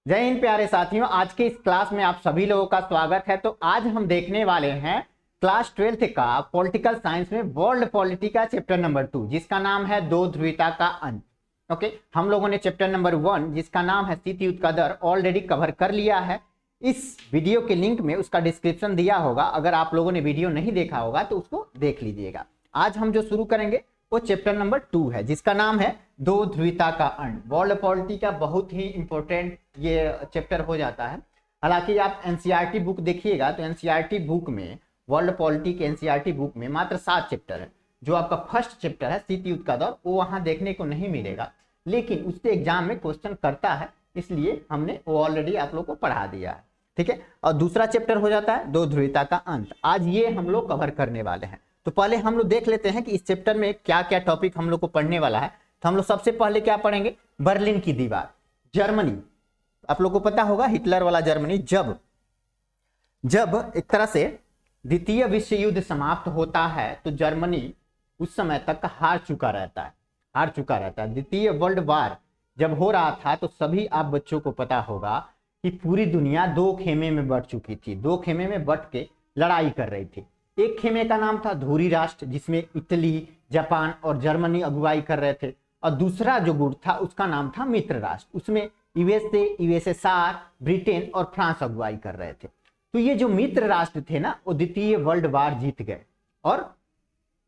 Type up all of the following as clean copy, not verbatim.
जय हिंद प्यारे साथियों, आज के इस क्लास में आप सभी लोगों का स्वागत है। तो आज हम देखने वाले हैं क्लास 12th का पॉलिटिकल साइंस में वर्ल्ड पॉलिटी का चैप्टर नंबर 2, जिसका नाम है दो ध्रुवीयता का अंत। ओके, हम लोगों ने चैप्टर नंबर 1 जिसका नाम है शीत युद्ध का दर ऑलरेडी कवर कर लिया है। इस वीडियो के लिंक में उसका डिस्क्रिप्शन दिया होगा, अगर आप लोगों ने वीडियो नहीं देखा होगा तो उसको देख लीजिएगा। आज हम जो शुरू करेंगे वो चैप्टर नंबर 2 है, जिसका नाम है दो ध्रुवीयता का अंत। वर्ल्ड पॉलिटी का बहुत ही इंपॉर्टेंट ये चैप्टर हो जाता है। हालांकि आप एनसीईआरटी बुक देखिएगा तो एनसीईआरटी बुक में, वर्ल्ड पॉलिटी के एनसीईआरटी बुक में मात्र 7 चैप्टर है। जो आपका फर्स्ट चैप्टर है शीत युद्ध का दौर, वो वहां देखने को नहीं मिलेगा, लेकिन उससे एग्जाम में क्वेश्चन करता है, इसलिए हमने वो ऑलरेडी आप लोग को पढ़ा दिया है। ठीक है, और दूसरा चैप्टर हो जाता है दो ध्रुवीयता का अंत। आज ये हम लोग कवर करने वाले हैं। तो पहले हम लोग देख लेते हैं कि इस चैप्टर में क्या क्या टॉपिक हम लोग को पढ़ने वाला है। तो हम लोग सबसे पहले क्या पढ़ेंगे, बर्लिन की दीवार, जर्मनी। आप लोग को पता होगा हिटलर वाला जर्मनी, जब एक तरह से द्वितीय विश्व युद्ध समाप्त होता है तो जर्मनी उस समय तक हार चुका रहता है। द्वितीय वर्ल्ड वार जब हो रहा था तो सभी आप बच्चों को पता होगा कि पूरी दुनिया दो खेमे में बट चुकी थी, दो खेमे में बट के लड़ाई कर रही थी। एक खेमे का नाम था धुरी राष्ट्र, जिसमें इटली, जापान और जर्मनी अगुवाई कर रहे थे, और दूसरा जो गुट था उसका नाम था मित्र राष्ट्र, उसमें यूएसए, यूएसएसआर, ब्रिटेन और फ्रांस अगुवाई कर रहे थे। तो ये जो मित्र राष्ट्र थे ना, वो द्वितीय वर्ल्ड वार जीत गए, और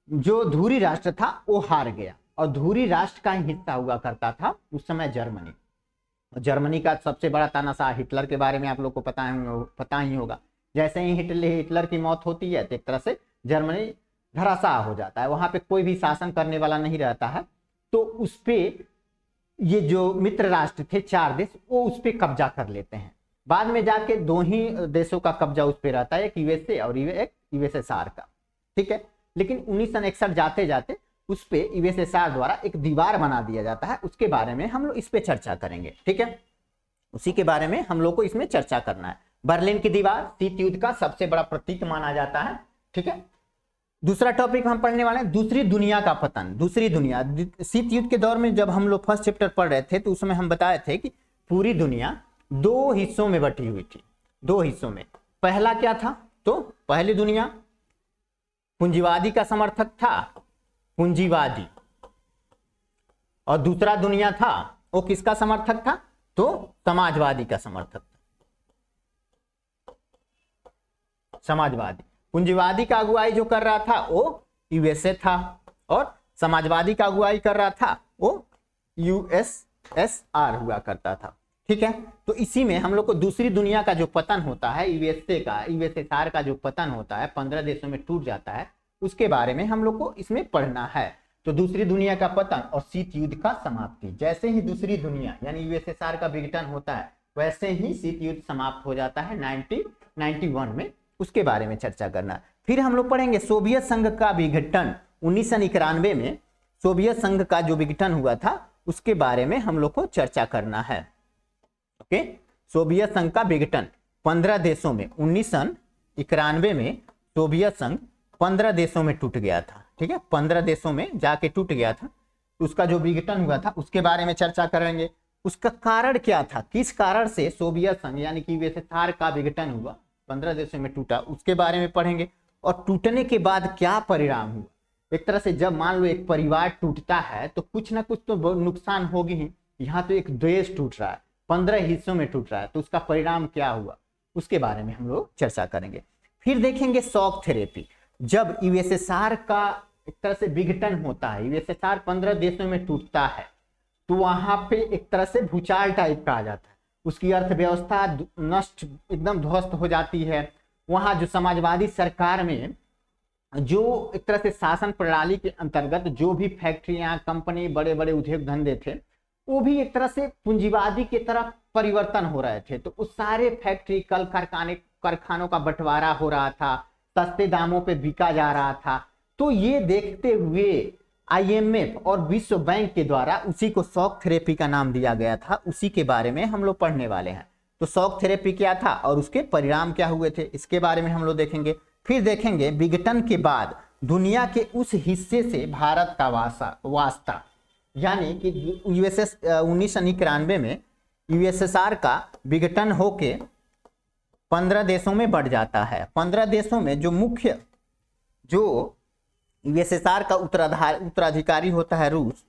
जो धुरी राष्ट्र था वो हार गया। और धुरी राष्ट्र का हिस्सा हुआ करता था उस समय जर्मनी का सबसे बड़ा तानाशाह हिटलर के बारे में आप लोग को पता ही होगा। जैसे ही हिटलर की मौत होती है तो एक तरह से जर्मनी धराशाह हो जाता है, वहां पे कोई भी शासन करने वाला नहीं रहता है। तो उस पे ये जो मित्र राष्ट्र थे 4 देश, वो उस पे कब्जा कर लेते हैं। बाद में जाके 2 ही देशों का कब्जा उस पे रहता है, एक यूएसए और एक यूएसएसआर का। ठीक है, लेकिन 1961 जाते जाते उस पे यूएसएसआर द्वारा एक दीवार बना दिया जाता है। उसके बारे में हम लोग इस पे चर्चा करेंगे। ठीक है, उसी के बारे में हम लोग को इसमें चर्चा करना है। बर्लिन की दीवार शीत युद्ध का सबसे बड़ा प्रतीक माना जाता है। ठीक है, दूसरा टॉपिक हम पढ़ने वाले हैं दूसरी दुनिया का पतन। दूसरी दुनिया, शीत युद्ध के दौर में जब हम लोग फर्स्ट चैप्टर पढ़ रहे थे तो उसमें हम बताए थे कि पूरी दुनिया 2 हिस्सों में बटी हुई थी, 2 हिस्सों में। पहला क्या था, तो पहली दुनिया पूंजीवादी का समर्थक था, पूंजीवादी, और दूसरा दुनिया था वो किसका समर्थक था, तो समाजवादी का समर्थक था। समाजवादी, पूंजीवादी का अगुवाई जो कर रहा था वो यूएसए था, और समाजवादी का अगुवाई कर रहा था वो यूएसएसआर हुआ करता था। ठीक है, तो इसी में हम लोग को दूसरी दुनिया का जो पतन होता है, यूएसएसआर का जो पतन होता है, 15 देशों में टूट जाता है, उसके बारे में हम लोग को इसमें पढ़ना है। तो दूसरी दुनिया का पतन और शीत युद्ध का समाप्ति। जैसे ही दूसरी दुनिया यानी यूएसएसआर का विघटन होता है, वैसे ही शीत युद्ध समाप्त हो जाता है 1991 में। उसके बारे में चर्चा करना। फिर हम लोग पढ़ेंगे सोवियत संघ का विघटन। 1991 में सोवियत संघ का जो विघटन हुआ था उसके बारे में हम लोग को चर्चा करना है। ओके, सोवियत संघ का विघटन 15 देशों में, 1991 में सोवियत संघ 15 देशों में टूट गया था। ठीक है, 15 देशों में जाके टूट गया था। उसका जो विघटन हुआ था उसके बारे में चर्चा करेंगे। उसका कारण क्या था, किस कारण से सोवियत संघ यानी कि यूएसएसआर का विघटन हुआ, 15 देशों में टूटा, उसके बारे में पढ़ेंगे। और टूटने के बाद क्या परिणाम हुआ। एक तरह से जब मान लो एक परिवार टूटता है तो कुछ ना कुछ तो नुकसान होगी ही। यहाँ तो एक देश टूट रहा है, 15 हिस्सों में टूट रहा है, तो उसका परिणाम क्या हुआ, उसके बारे में हम लोग चर्चा करेंगे। फिर देखेंगे शॉक थेरेपी। जब यूएसएसआर का एक तरह से विघटन होता है, यूएसएसआर 15 देशों में टूटता है, तो वहां पे एक तरह से भूचाल टाइप का आ जाता है। उसकी अर्थव्यवस्था नष्ट, एकदम ध्वस्त हो जाती है। वहां जो समाजवादी सरकार में जो एक तरह से शासन प्रणाली के अंतर्गत जो भी फैक्ट्रियां, कंपनी, बड़े बड़े उद्योग धंधे थे, वो भी एक तरह से पूंजीवादी की तरफ परिवर्तन हो रहे थे। तो उस सारे फैक्ट्री, कल कारखानों का बंटवारा हो रहा था, सस्ते दामों पे बिका जा रहा था। तो ये देखते हुए आईएमएफ और विश्व बैंक के द्वारा उसी को शॉक थेरेपी का नाम दिया गया था। उसी के बारे में हम लोग पढ़ने वाले हैं। तो शॉक थेरेपी क्या था और उसके परिणाम क्या हुए थे, इसके बारे में हम लोग देखेंगे। फिर देखेंगे विघटन के बाद दुनिया के उस हिस्से से भारत का वास्ता, यानी कि यूएसएस 1991 में यूएसएसआर का विघटन होके 15 देशों में बढ़ जाता है। 15 देशों में जो मुख्य जो यूएसएसआर का उत्तराधिकारी होता है रूस,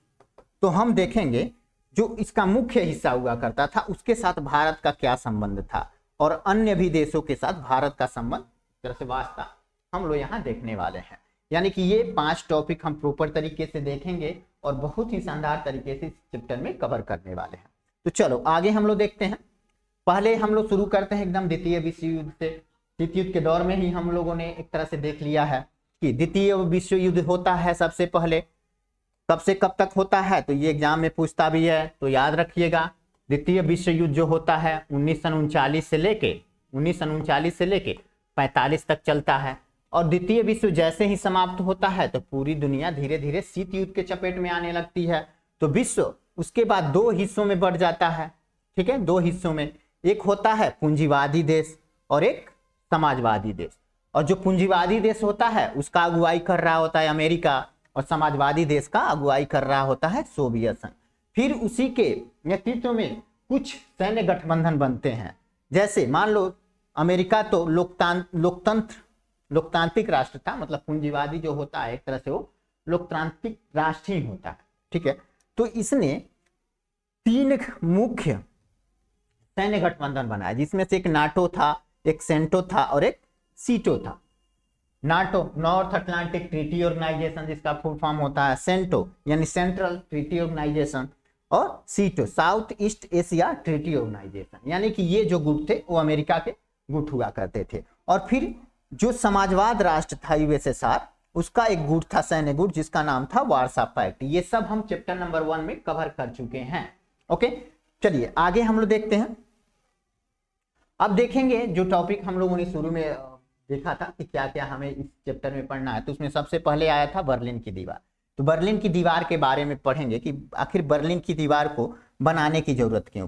तो हम देखेंगे जो इसका मुख्य हिस्सा हुआ करता था उसके साथ भारत का क्या संबंध था और अन्य भी देशों के साथ भारत का संबंध तरह से वास्ता हम लोग यहाँ देखने वाले हैं। यानी कि ये 5 टॉपिक हम प्रॉपर तरीके से देखेंगे और बहुत ही शानदार तरीके से इस चैप्टर में कवर करने वाले हैं। तो चलो आगे हम लोग देखते हैं। पहले हम लोग शुरू करते हैं एकदम द्वितीय विश्व युद्ध से। द्वितीय युद्ध के दौर में ही हम लोगों ने एक तरह से देख लिया है कि द्वितीय विश्व युद्ध होता है सबसे पहले कब से कब तक होता है, तो ये एग्जाम में पूछता भी है, तो याद रखिएगा। द्वितीय विश्व युद्ध जो होता है 1939 से लेके 45 तक चलता है। और द्वितीय विश्व जैसे ही समाप्त होता है तो पूरी दुनिया धीरे धीरे शीत युद्ध के चपेट में आने लगती है। तो विश्व उसके बाद 2 हिस्सों में बढ़ जाता है। ठीक है, 2 हिस्सों में, एक होता है पूंजीवादी देश और एक समाजवादी देश। और जो पूंजीवादी देश होता है उसका अगुवाई कर रहा होता है अमेरिका और समाजवादी देश का अगुवाई कर रहा होता है सोवियत संघ। फिर उसी के नेतृत्व में कुछ सैन्य गठबंधन बनते हैं। जैसे मान लो अमेरिका तो लोकतांत्रिक राष्ट्र था, मतलब पूंजीवादी जो होता है एक तरह से वो लोकतांत्रिक राष्ट्र ही होता है। ठीक है, तो इसने 3 मुख्य सैन्य गठबंधन बनाया जिसमें से एक नाटो था, एक सेंटो था और एक सीटो था। NATO North Atlantic Treaty Organization जिसका फुल फॉर्म होता है, सेंटो यानी सेंट्रल ट्रीटी ऑर्गेनाइजेशन और SEATO south east Asia treaty organization. यानी कि ये जो गुट थे वो अमेरिका के गुट हुआ करते थे। और फिर जो समाजवाद राष्ट्र था यूएसएसआर, उसका एक गुट था सैन्य गुट जिसका नाम था वार्सा पैक्ट। ये सब हम चैप्टर नंबर 1 में कवर कर चुके हैं। ओके, चलिए आगे हम लोग देखते हैं। अब देखेंगे जो टॉपिक हम लोगों ने शुरू में देखा था कि क्या क्या हमें इस चैप्टर में पढ़ना है, तो उसमें सबसे पहले आया था बर्लिन की दीवार। तो बर्लिन की दीवार के बारे में पढ़ेंगे कि आखिर बर्लिन की दीवार को बनाने की जरूरत क्यों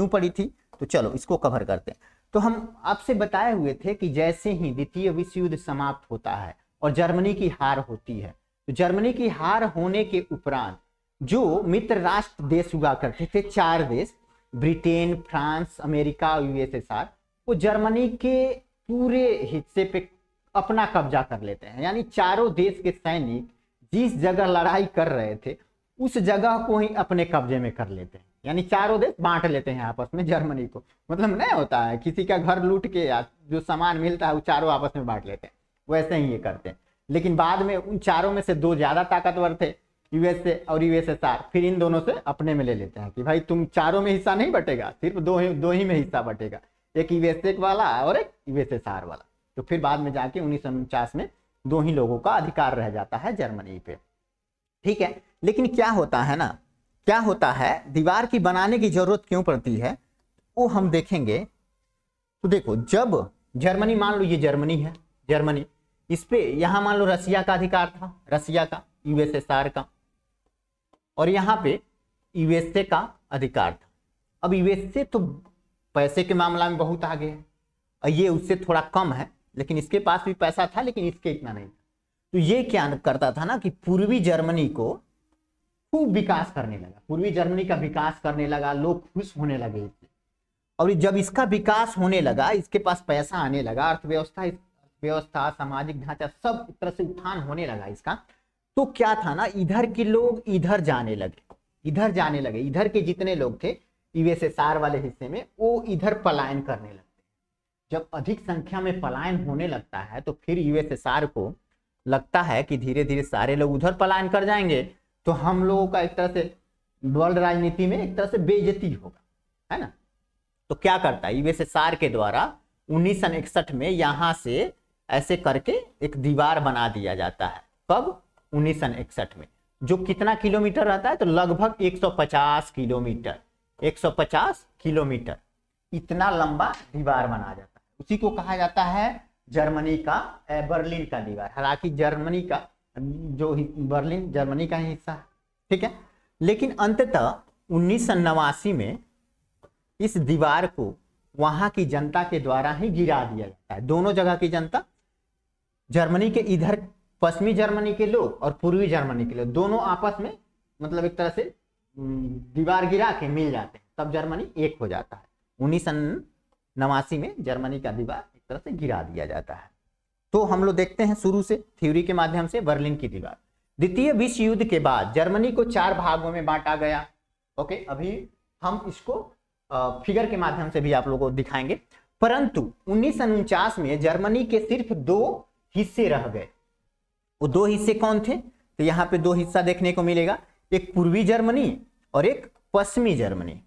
पड़ी थी। तो चलो इसको कवर करते हैं। तो हम आपसे बताए हुए थे कि जैसे ही द्वितीय विश्व युद्ध समाप्त होता है और जर्मनी की हार होती है, तो जर्मनी की हार होने के उपरांत जो मित्र राष्ट्र देश हुआ करते थे 4 देश, ब्रिटेन, फ्रांस, अमेरिका और यूएसएसआर, वो जर्मनी के पूरे हिस्से पे अपना कब्जा कर लेते हैं। यानी चारों देश के सैनिक जिस जगह लड़ाई कर रहे थे उस जगह को ही अपने कब्जे में कर लेते हैं। यानी चारों देश बांट लेते हैं आपस में जर्मनी को। मतलब नहीं होता है किसी का घर लूट के या जो सामान मिलता है वो चारों आपस में बांट लेते हैं, वैसे ही ये करते हैं। लेकिन बाद में उन चारों में से 2 ज्यादा ताकतवर थे, यूएसए और यूएसएसआर, फिर इन दोनों से अपने में ले लेते हैं कि भाई तुम चारों में हिस्सा नहीं बटेगा, सिर्फ दो ही में हिस्सा बटेगा, एक यूएसए वाला और एक यूएसएसआर वाला। तो फिर बाद में जाके 1949 में 2 ही लोगों का अधिकार रह जाता है जर्मनी पे। ठीक है, लेकिन क्या होता है दीवार की बनाने की जरूरत क्यों पड़ती है वो हम देखेंगे। तो देखो, जब जर्मनी, मान लो ये जर्मनी है, जर्मनी, इस पे यहां मान लो रसिया का अधिकार था, रसिया का, यूएसएसआर का, और यहाँ पे यूएसए का अधिकार था। अब यूएसए तो पैसे के मामला में बहुत आगे है और ये उससे थोड़ा कम है, लेकिन इसके पास भी पैसा था लेकिन इसके इतना नहीं था। तो ये क्या करता था ना कि पूर्वी जर्मनी को खूब विकास करने लगा, पूर्वी जर्मनी का विकास करने लगा, लोग खुश होने लगे इससे। और जब इसका विकास होने लगा, इसके पास पैसा आने लगा, अर्थव्यवस्था, सामाजिक ढांचा सब एक तरह से उत्थान होने लगा इसका, तो क्या था ना, इधर के लोग इधर जाने लगे, इधर के जितने लोग थे यूएसएसआर वाले हिस्से में वो इधर पलायन करने लगते। जब अधिक संख्या में पलायन होने लगता है तो फिर यूएसएसआर को लगता है कि धीरे धीरे सारे लोग उधर पलायन कर जाएंगे तो हम लोगों का एक तरह से वर्ल्ड राजनीति में एक तरह से बेइज्जती होगा, है ना। तो क्या करता है यूएसएसआर के द्वारा 1961 में यहां से ऐसे करके एक दीवार बना दिया जाता है। कब? 1961 में, जो कितना किलोमीटर रहता है, तो लगभग 150 किलोमीटर, 150 किलोमीटर इतना लंबा दीवार बना जाता है। उसी को कहा जाता है जर्मनी का बर्लिन का दीवार। हालांकि जर्मनी का जो बर्लिन जर्मनी का ही हिस्सा है, ठीक है। लेकिन अंततः 1989 में इस दीवार को वहां की जनता के द्वारा ही गिरा दिया जाता है। दोनों जगह की जनता, जर्मनी के इधर पश्चिमी जर्मनी के लोग और पूर्वी जर्मनी के लोग, दोनों आपस में मतलब एक तरह से दीवार गिरा के मिल जाते हैं, तब जर्मनी एक हो जाता है। 1989 में जर्मनी का दीवार एक तरह से गिरा दिया जाता है। तो हम लोग देखते हैं शुरू से थ्योरी के माध्यम से बर्लिन की दीवार। द्वितीय विश्व युद्ध के बाद जर्मनी को 4 भागों में बांटा गया। ओके, अभी हम इसको फिगर के माध्यम से भी आप लोगों को दिखाएंगे। परंतु 1949 में जर्मनी के सिर्फ 2 हिस्से रह गए। वो 2 हिस्से कौन थे? तो यहाँ पे 2 हिस्सा देखने को मिलेगा, एक पूर्वी जर्मनी और एक पश्चिमी जर्मनी।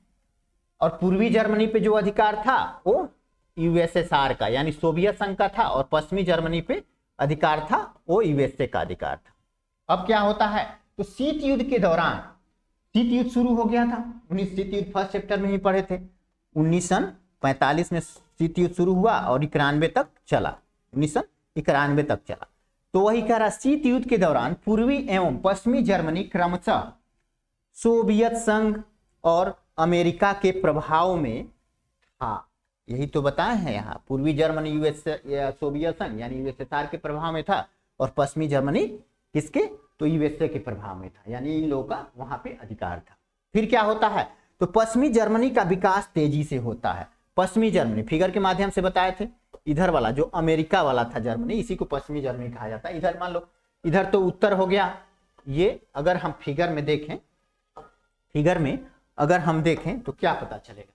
और पूर्वी जर्मनी पे जो अधिकार था वो यूएसएसआर का यानी सोवियत संघ का था, और पश्चिमी जर्मनी पे अधिकार था वो यूएसए का अधिकार था। अब क्या होता है, तो शीत युद्ध के दौरान शीत युद्ध शुरू हो गया था। शीत युद्ध फर्स्ट चैप्टर में ही पढ़े थे। 1945 में शीत युद्ध शुरू हुआ और 91 तक चला, 1991 तक चला। तो वही कह रहा, शीत युद्ध के दौरान पूर्वी एवं पश्चिमी जर्मनी क्रमशः सोवियत संघ और अमेरिका के प्रभाव में था। यही तो बताए हैं यहाँ, पूर्वी जर्मनी सोवियत संघ यानी यूएसएसआर के प्रभाव में था, और पश्चिमी जर्मनी किसके? तो यूएसए के प्रभाव में था, यानी इन लोगों का वहां पे अधिकार था। फिर क्या होता है, तो पश्चिमी जर्मनी का विकास तेजी से होता है। पश्चिमी जर्मनी फिगर के माध्यम से बताए थे, इधर वाला जो अमेरिका वाला था जर्मनी, इसी को पश्चिमी जर्मनी कहा जाता है। इधर मान लो, इधर तो उत्तर हो गया। ये अगर हम फिगर में देखें, फिगर में अगर हम देखें तो क्या पता चलेगा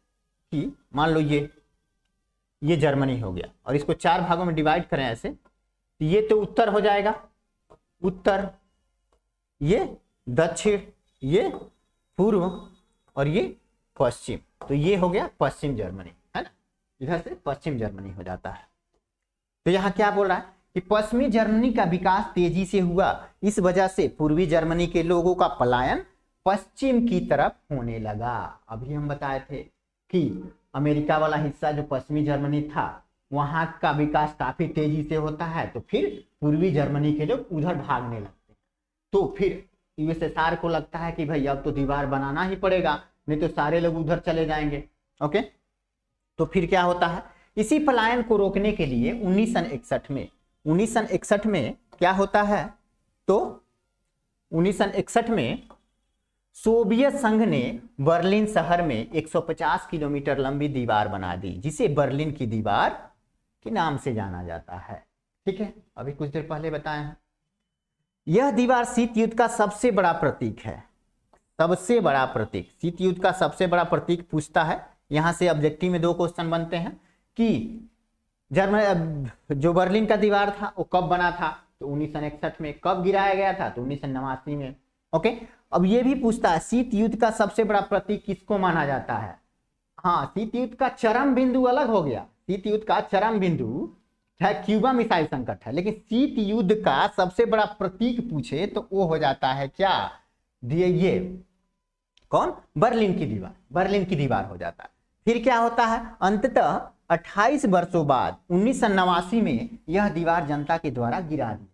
कि मान लो ये जर्मनी हो गया, और इसको 4 भागों में डिवाइड करें ऐसे, तो ये तो उत्तर हो जाएगा, उत्तर, ये दक्षिण, ये पूर्व, और ये पश्चिम। तो ये हो गया पश्चिम जर्मनी, है ना, इधर से पश्चिम जर्मनी हो जाता है। तो यहाँ क्या बोल रहा है कि पश्चिमी जर्मनी का विकास तेजी से हुआ, इस वजह से पूर्वी जर्मनी के लोगों का पलायन पश्चिम की तरफ होने लगा। अभी हम बताए थे कि अमेरिका वाला हिस्सा जो पश्चिमी जर्मनी था, वहां का विकास काफी तेजी से होता है, तो फिर पूर्वी जर्मनी के लोग उधर भागने लगते हैं। तो फिर यूएसएसआर को लगता है कि भाई अब तो दीवार बनाना ही पड़ेगा, नहीं तो सारे लोग उधर चले जाएंगे। ओके, तो फिर क्या होता है, इसी पलायन को रोकने के लिए 1961 में क्या होता है, तो 1961 में सोवियत संघ ने बर्लिन शहर में 150 किलोमीटर लंबी दीवार बना दी, जिसे बर्लिन की दीवार के नाम से जाना जाता है। ठीक है, अभी कुछ देर पहले बताए हैं। यह दीवार शीत युद्ध का सबसे बड़ा प्रतीक है, सबसे बड़ा प्रतीक, शीत युद्ध का सबसे बड़ा प्रतीक पूछता है। यहां से ऑब्जेक्टिव में 2 क्वेश्चन बनते हैं कि जो बर्लिन का दीवार था वो कब बना था, तो 1961 में। कब गिराया गया था, तो 1989 में। ओके, अब ये भी पूछता है शीत युद्ध का सबसे बड़ा प्रतीक किसको माना जाता है। हाँ, शीत युद्ध का चरम बिंदु अलग हो गया, शीत युद्ध का चरम बिंदु है क्यूबा मिसाइल संकट है, लेकिन शीत युद्ध का सबसे बड़ा प्रतीक पूछे तो वो हो जाता है क्या, ये कौन, बर्लिन की दीवार, बर्लिन की दीवार हो जाता है। फिर क्या होता है, अंततः 28 वर्षों बाद 1989 में यह दीवार जनता के द्वारा गिरा दी।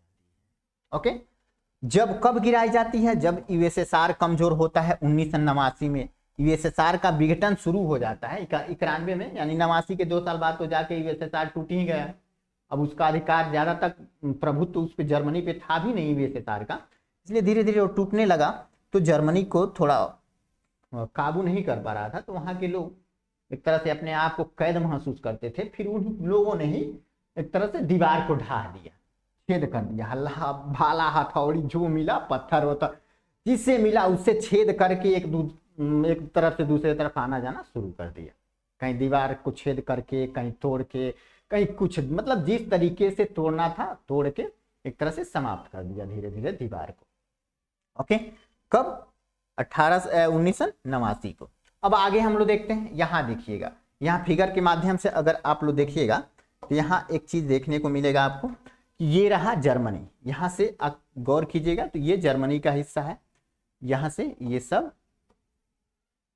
ओके, जब कब गिराई जाती है, जब यूएसएसआर कमजोर होता है। 1989 में यूएसएसआर का विघटन शुरू हो जाता है 91 में, यानी 89 के 2 साल बाद तो जाके यूएसएसआर टूट ही गया। अब उसका अधिकार ज्यादा तक प्रभुत्व उस पर जर्मनी पे था भी नहीं यूएसएसआर का, इसलिए धीरे धीरे वो टूटने लगा। तो जर्मनी को थोड़ा काबू नहीं कर पा रहा था, तो वहां के लोग एक तरह से अपने आप को कैद महसूस करते थे। फिर उन लोगों ने ही एक तरह से दीवार को ढा दिया, छेद कर दिया, हल्ला भाला हथौड़ी जो मिला, पत्थर होता जिससे मिला उससे छेद करके एक तरफ से दूसरे तरफ आना जाना शुरू कर दिया। कहीं दीवार को छेद करके, कहीं तोड़ के, कहीं कुछ, मतलब जिस तरीके से तोड़ना था तोड़ के एक तरह से समाप्त कर दिया धीरे धीरे दीवार को। ओके, कब, 1989 को। अब आगे हम लोग देखते हैं, यहाँ देखिएगा, यहाँ फिगर के माध्यम से अगर आप लोग देखिएगा तो यहाँ एक चीज देखने को मिलेगा आपको कि ये रहा जर्मनी। यहाँ से आप गौर कीजिएगा तो ये जर्मनी का हिस्सा है, यहाँ से ये सब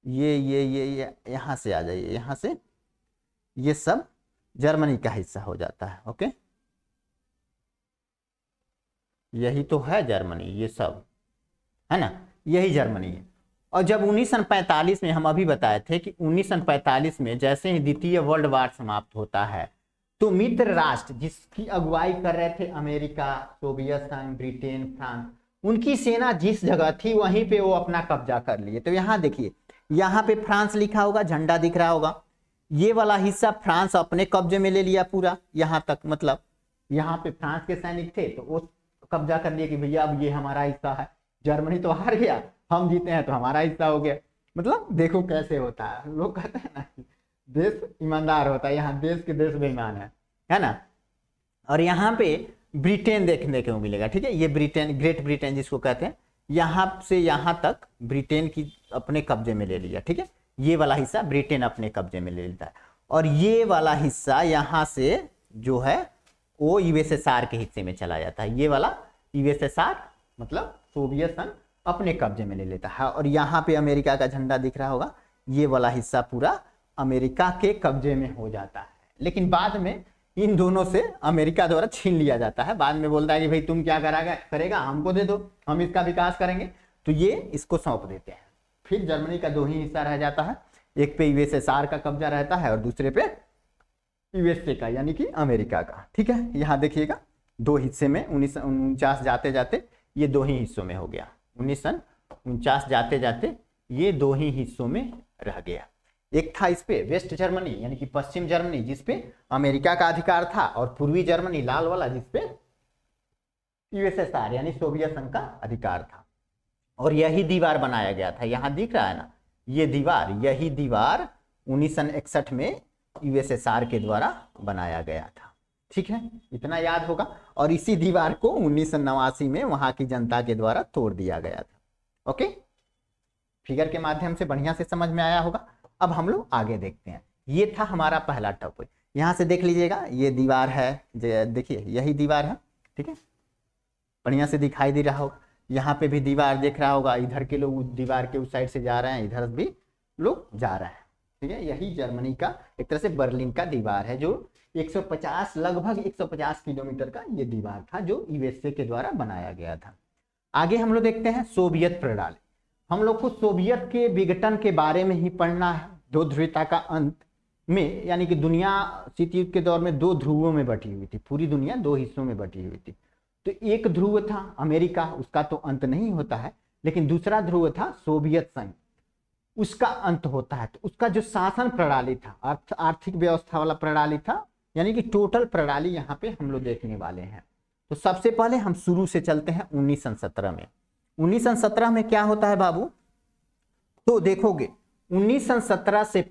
ये यहाँ से आ जाइए, यहाँ से ये सब जर्मनी का हिस्सा हो जाता है। ओके, यही तो है जर्मनी, ये सब है ना, यही जर्मनी है। और जब 1945 में, हम अभी बताए थे कि 1945 में जैसे ही द्वितीय वर्ल्ड वार समाप्त होता है, तो मित्र राष्ट्र जिसकी अगुवाई कर रहे थे अमेरिका, सोवियत संघ, ब्रिटेन, फ्रांस, उनकी सेना जिस जगह थी वहीं पे वो अपना कब्जा कर लिए। तो यहाँ देखिए यहाँ पे फ्रांस लिखा होगा, झंडा दिख रहा होगा। ये वाला हिस्सा फ्रांस अपने कब्जे में ले लिया पूरा, यहाँ तक, मतलब यहाँ पे फ्रांस के सैनिक थे तो वो कब्जा कर लिया कि भैया अब ये हमारा हिस्सा है। जर्मनी तो हार गया, हम जीते हैं तो हमारा हिस्सा हो गया। मतलब देखो कैसे होता है, लोग कहते हैं ना देश ईमानदार होता है, यहाँ देश के देश बेईमान है ना। और यहाँ पे ब्रिटेन देखने को मिलेगा, ठीक है, ये ब्रिटेन, ग्रेट ब्रिटेन जिसको कहते हैं, यहाँ से यहाँ तक ब्रिटेन की अपने कब्जे में ले लिया, ठीक है। ये वाला हिस्सा ब्रिटेन अपने कब्जे में ले लेता है, और ये वाला हिस्सा यहाँ से जो है वो यूएसएसआर के हिस्से में चला जाता है। ये वाला यूएसएसआर मतलब सोवियत संघ अपने कब्जे में ले लेता है। और यहाँ पे अमेरिका का झंडा दिख रहा होगा, ये वाला हिस्सा पूरा अमेरिका के कब्जे में हो जाता है। लेकिन बाद में इन दोनों से अमेरिका द्वारा छीन लिया जाता है। बाद में बोलता है कि भाई तुम क्या करेगा, हमको दे दो, हम इसका विकास करेंगे, तो ये इसको सौंप देते हैं। फिर जर्मनी का 2 ही हिस्सा रह जाता है, एक पे यूएसएसआर का कब्जा रहता है और दूसरे पे यूएसए का यानी कि अमेरिका का, ठीक है। यहाँ देखिएगा 2 हिस्से में 1949 जाते जाते ये 2 ही हिस्सों में हो गया। 1949 जाते जाते ये 2 ही हिस्सों में रह गया। एक था इस पे वेस्ट जर्मनी यानी कि पश्चिम जर्मनी जिस पे अमेरिका का अधिकार था, और पूर्वी जर्मनी लाल वाला जिस पे यूएसएसआर यानी सोवियत संघ का अधिकार था। और यही दीवार बनाया गया था, यहाँ दिख रहा है ना ये दीवार, यही दीवार 1961 में यूएसएसआर के द्वारा बनाया गया था, ठीक है, इतना याद होगा। और इसी दीवार को 1989 में वहां की जनता के द्वारा तोड़ दिया गया था। ओके, फिगर के माध्यम से बढ़िया से समझ में आया होगा। अब हम लोग आगे देखते हैं। ये था हमारा पहला टॉपिक। यहाँ से देख लीजिएगा ये दीवार है, देखिए यही दीवार है, ठीक है, बढ़िया से दिखाई दे रहा होगा। यहाँ पे भी दीवार देख रहा होगा, इधर के लोग दीवार के उस साइड से जा रहे हैं, इधर भी लोग जा रहे हैं, ठीक है। यही जर्मनी का एक तरह से बर्लिन का दीवार है, जो 150 लगभग 150 किलोमीटर का ये दीवार था जो यूएसए के द्वारा बनाया गया था। आगे हम लोग देखते हैं सोवियत प्रणाली। हम लोग को सोवियत के विघटन के बारे में ही पढ़ना है। 2 ध्रुवीयता का अंत में, यानी कि दुनिया शीत युद्ध के दौर में 2 ध्रुवों में बटी हुई थी, पूरी दुनिया 2 हिस्सों में बटी हुई थी। तो एक ध्रुव था अमेरिका, उसका तो अंत नहीं होता है, लेकिन दूसरा ध्रुव था सोवियत संघ, उसका अंत होता है। तो उसका जो शासन प्रणाली था, आर्थिक व्यवस्था वाला प्रणाली था, यानी कि टोटल प्रणाली यहाँ पे हम लोग देखने वाले हैं। तो सबसे पहले हम शुरू से चलते हैं 1917 में। 1917 में क्या होता है बाबू, तो देखोगे 1917 से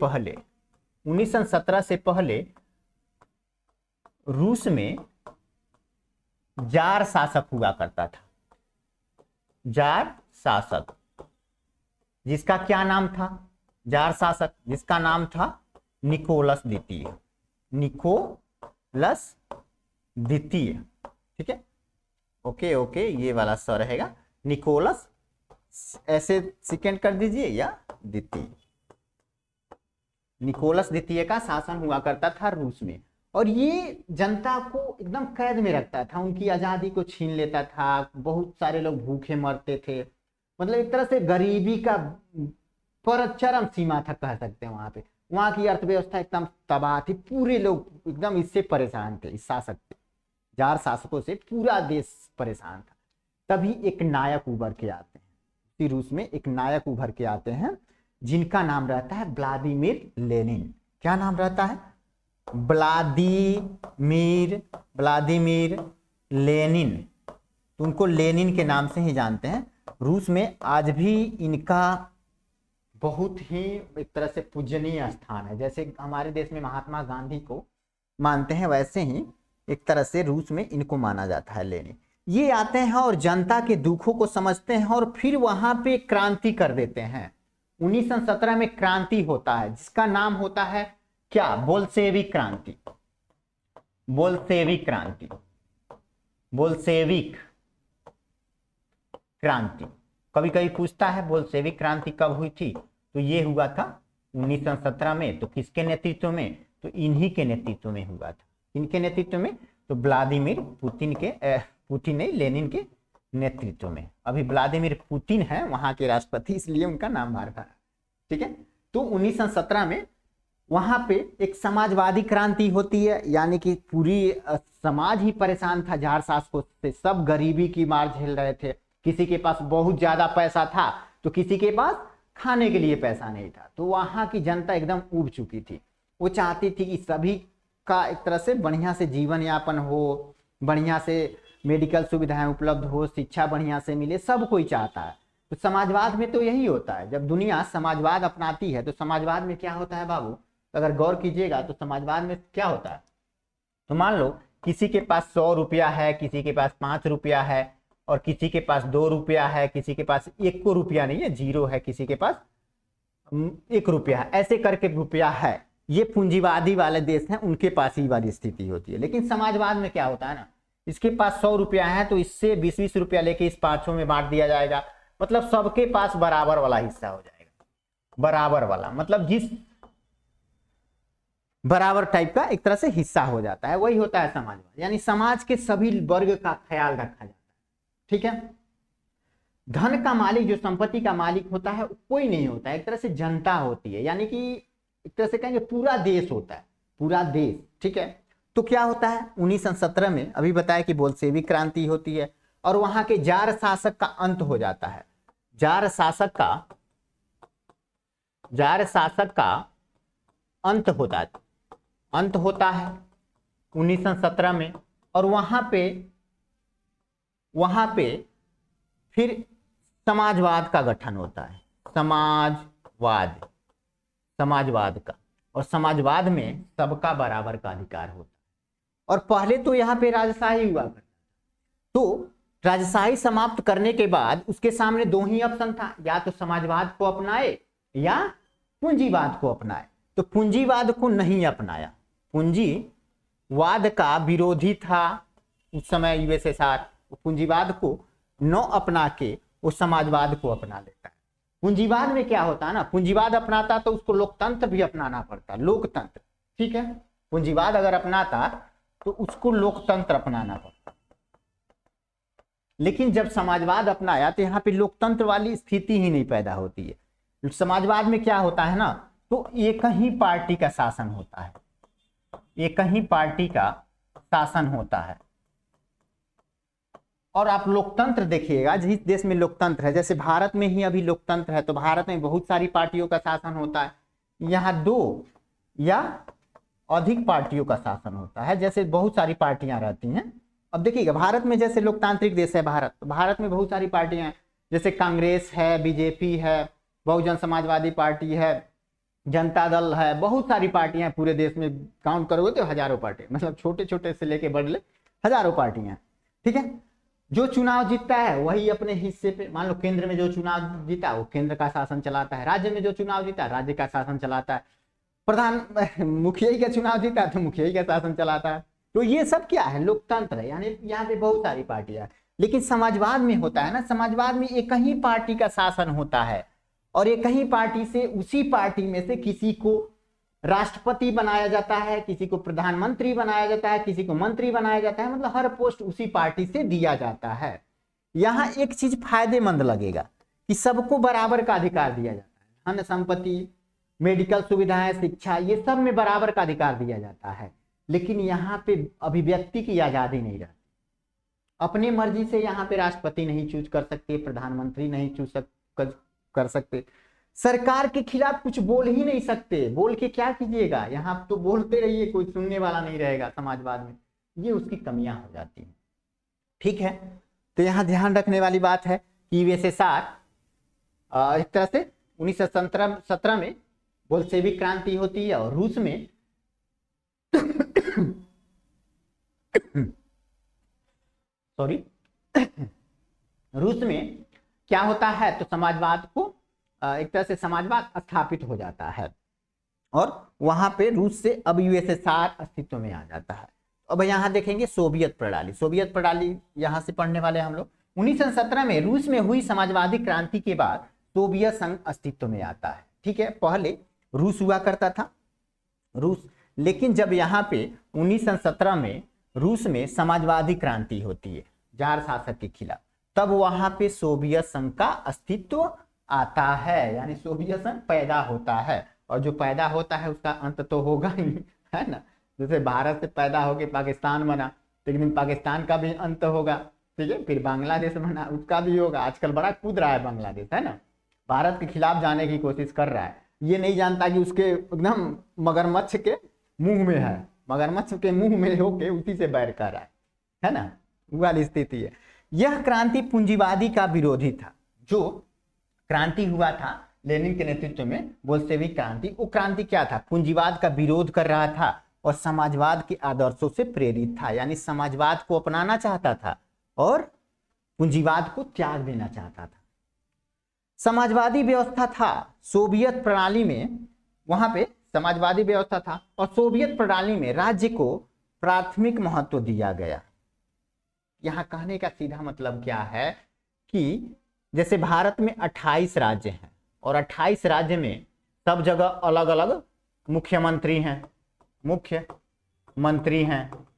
पहले रूस में जार शासक हुआ करता था। जार शासक जिसका क्या नाम था, जार शासक जिसका नाम था निकोलस द्वितीय, निकोलस द्वितीय, ठीक है। ओके, ये वाला स रहेगा निकोलस, ऐसे सेकेंड कर दीजिए, या द्वितीय। निकोलस द्वितीय का शासन हुआ करता था रूस में, और ये जनता को एकदम कैद में रखता था, उनकी आजादी को छीन लेता था। बहुत सारे लोग भूखे मरते थे, मतलब एक तरह से गरीबी का पर चरम सीमा था कह सकते हैं। वहां पे वहां की अर्थव्यवस्था एकदम तबाह थी, पूरे लोग एकदम इससे परेशान थे, इस शासक से, जार शासकों से पूरा देश परेशान था। तभी एक नायक उभर के आते हैं, रूस में एक नायक उभर के आते हैं जिनका नाम रहता है व्लादिमीर लेनिन। क्या नाम रहता है, व्लादिमीर लेनिन। तो उनको लेनिन के नाम से ही जानते हैं। रूस में आज भी इनका बहुत ही एक तरह से पूजनीय स्थान है। जैसे हमारे देश में महात्मा गांधी को मानते हैं, वैसे ही एक तरह से रूस में इनको माना जाता है, लेनिन। ये आते हैं और जनता के दुखों को समझते हैं और फिर वहां पे क्रांति कर देते हैं। 1917 में क्रांति होता है जिसका नाम होता है क्या, बोल्शेविक क्रांति। बोल्शेविक क्रांति, बोल्शेविक क्रांति। कभी कभी पूछता है बोल्शेविक क्रांति कब हुई थी, तो ये हुआ था 1917 में। तो किसके नेतृत्व में, तो इन्हीं के नेतृत्व में हुआ था। इनके नेतृत्व में, तो व्लादिमीर पुतिन नहीं, लेनिन के नेतृत्व में। अभी व्लादिमीर पुतिन है वहां के राष्ट्रपति, इसलिए उनका नाम बार बार, ठीक है। तो 1917 में वहां पे एक समाजवादी क्रांति होती है, यानी कि पूरी समाज ही परेशान था जार शासकों से। सब गरीबी की मार झेल रहे थे। किसी के पास बहुत ज्यादा पैसा था तो किसी के पास खाने के लिए पैसा नहीं था। तो वहां की जनता एकदम ऊब चुकी थी। वो चाहती थी कि सभी का एक तरह से बढ़िया से जीवन यापन हो, बढ़िया से मेडिकल सुविधाएं उपलब्ध हो, शिक्षा बढ़िया से मिले, सब कोई चाहता है। तो समाजवाद में तो यही होता है। जब दुनिया समाजवाद अपनाती है तो समाजवाद में क्या होता है बाबू, अगर गौर कीजिएगा तो समाजवाद में क्या होता है। तो मान लो किसी के पास 100 रुपया है, किसी के पास 5 रुपया है, और किसी के पास 2 रुपया है, किसी के पास 1 को रुपया नहीं है, 0 है, किसी के पास 1 रुपया है, ऐसे करके रुपया है। ये पूंजीवादी वाले देश हैं, उनके पास ही वाली स्थिति होती है। लेकिन समाजवाद में क्या होता है ना, इसके पास 100 रुपया है तो इससे 20-20 रुपया लेके इस 500 में बांट दिया जाएगा। मतलब सबके पास बराबर वाला हिस्सा हो जाएगा, बराबर वाला, मतलब जिस बराबर टाइप का एक तरह से हिस्सा हो जाता है, वही होता है समाजवाद। यानी समाज के सभी वर्ग का ख्याल रखा जाता है। ठीक है। धन का मालिक, जो संपत्ति का मालिक होता है, कोई नहीं होता है, एक तरह से जनता होती है। यानी कि एक तरह से कहेंगे पूरा देश होता है, पूरा देश। ठीक है। तो क्या होता है 1917 में, अभी बताया कि बोल्शेविक क्रांति होती है और वहां के जार शासक का अंत हो जाता है। जार शासक का अंत होता है 1917 में। और वहां पे फिर समाजवाद का गठन होता है, समाजवाद का। और समाजवाद में सबका बराबर का अधिकार होता है। और पहले तो यहाँ पे राजशाही हुआ करता, तो राजशाही समाप्त करने के बाद उसके सामने 2 ही ऑप्शन था, या तो समाजवाद को अपनाए या पूंजीवाद को अपनाए। तो पूंजीवाद को नहीं अपनाया, पूंजीवाद का विरोधी था उस समय यूएसएसआर। पूंजीवाद को न अपना के वो समाजवाद को अपना लेता है। पूंजीवाद में क्या होता है ना, पूंजीवाद अपनाता तो उसको लोकतंत्र भी अपनाना पड़ता, लोकतंत्र। ठीक है। पूंजीवाद अगर अपनाता तो उसको लोकतंत्र अपनाना पड़ता। लेकिन जब समाजवाद अपनाया तो यहाँ पे लोकतंत्र वाली स्थिति ही नहीं पैदा होती है। समाजवाद में क्या होता है ना, तो एक ही पार्टी का शासन होता है, एक ही पार्टी का शासन होता है। और आप लोकतंत्र देखिएगा, जिस देश में लोकतंत्र है, जैसे भारत में ही अभी लोकतंत्र है, तो भारत में बहुत सारी पार्टियों का शासन होता है। यहाँ 2 या अधिक पार्टियों का शासन होता है, जैसे बहुत सारी पार्टियां रहती हैं। अब देखिएगा भारत में, जैसे लोकतांत्रिक देश है भारत, तो भारत में बहुत सारी पार्टियां हैं, जैसे कांग्रेस है, बीजेपी है, बहुजन समाजवादी पार्टी है, जनता दल है, बहुत सारी पार्टियां पूरे देश में काउंट करोगे तो हजारों पार्टी, मतलब छोटे छोटे से लेके बड़े हजारों पार्टियां। ठीक है। जो चुनाव जीतता है वही अपने हिस्से पे, मान लो केंद्र में जो चुनाव जीता वो केंद्र का शासन चलाता है, राज्य में जो चुनाव जीता राज्य का शासन चलाता है, प्रधान मुखिया का चुनाव जीता तो मुखिया का शासन चलाता है। तो ये सब क्या है, लोकतंत्र है। यानी यहाँ पे बहुत सारी पार्टियां। लेकिन समाजवाद में होता है ना, समाजवाद में एक ही पार्टी का शासन होता है और एक ही पार्टी से, उसी पार्टी में से किसी को राष्ट्रपति बनाया जाता है, किसी को प्रधानमंत्री बनाया जाता है, किसी को मंत्री बनाया जाता है, मतलब हर पोस्ट उसी पार्टी से दिया जाता है। यहाँ एक चीज फायदेमंद लगेगा कि सबको बराबर का अधिकार दिया जाता है, धन संपत्ति, मेडिकल सुविधाएं, शिक्षा, ये सब में बराबर का अधिकार दिया जाता है। लेकिन यहाँ पे अभिव्यक्ति की आजादी नहीं रहती। अपनी मर्जी से यहाँ पे राष्ट्रपति नहीं चूज कर सकते, प्रधानमंत्री नहीं चूज कर सकते, सरकार के खिलाफ कुछ बोल ही नहीं सकते। बोल के क्या कीजिएगा, यहाँ तो बोलते रहिए, कोई सुनने वाला नहीं रहेगा समाजवाद में। ये उसकी कमियां हो जाती हैं। ठीक है। तो यहाँ ध्यान रखने वाली बात है कि यूएसएसआर एक तरह से 1917 में बोल्शेविक क्रांति होती है और रूस में रूस में क्या होता है, तो समाजवाद को एक तरह से समाजवाद स्थापित हो जाता है और वहां पे रूस से अब यूएसएसआर अस्तित्व में आ जाता है। अब यहाँ देखेंगे सोवियत प्रणाली यहाँ से पढ़ने वाले हम लोग। 1917 में रूस में हुई समाजवादी क्रांति के बाद सोवियत संघ अस्तित्व में आता है। ठीक है। पहले रूस हुआ करता था, लेकिन जब यहाँ पे 1917 में रूस में समाजवादी क्रांति होती है जार शासक के खिलाफ, तब वहां पे सोवियत संघ का अस्तित्व आता है, यानी सोवियत संघ पैदा होता है। और जो पैदा होता है उसका अंत तो होगा ही, है ना। जैसे भारत से पैदा होके पाकिस्तान बना, तो एक दिन पाकिस्तान का भी अंत होगा। ठीक है। फिर बांग्लादेश बना, उसका भी होगा। आजकल बड़ा कूद रहा है बांग्लादेश, है ना। भारत के खिलाफ जाने की कोशिश कर रहा है, ये नहीं जानता कि उसके एकदम मगरमच्छ के मुंह में है, मगरमच्छ के मुंह में होके उसी से बैर कर रहा है ना, वो वाली स्थिति है। यह क्रांति पूंजीवादी का विरोधी था। जो क्रांति हुआ था लेनिन के नेतृत्व में, बोल्शेविक क्रांति, वो क्रांति क्या था, पूंजीवाद का विरोध कर रहा था और समाजवाद के आदर्शों से प्रेरित था, यानी समाजवाद को अपनाना चाहता था और पूंजीवाद को त्याग देना चाहता था। समाजवादी व्यवस्था था सोवियत प्रणाली में, वहां पे समाजवादी व्यवस्था था और सोवियत प्रणाली में राज्य को प्राथमिक महत्व दिया गया। यहां कहने का सीधा मतलब क्या है कि जैसे भारत में 28 राज्य हैं और 28 राज्य में सब जगह अलग अलग मुख्यमंत्री हैं,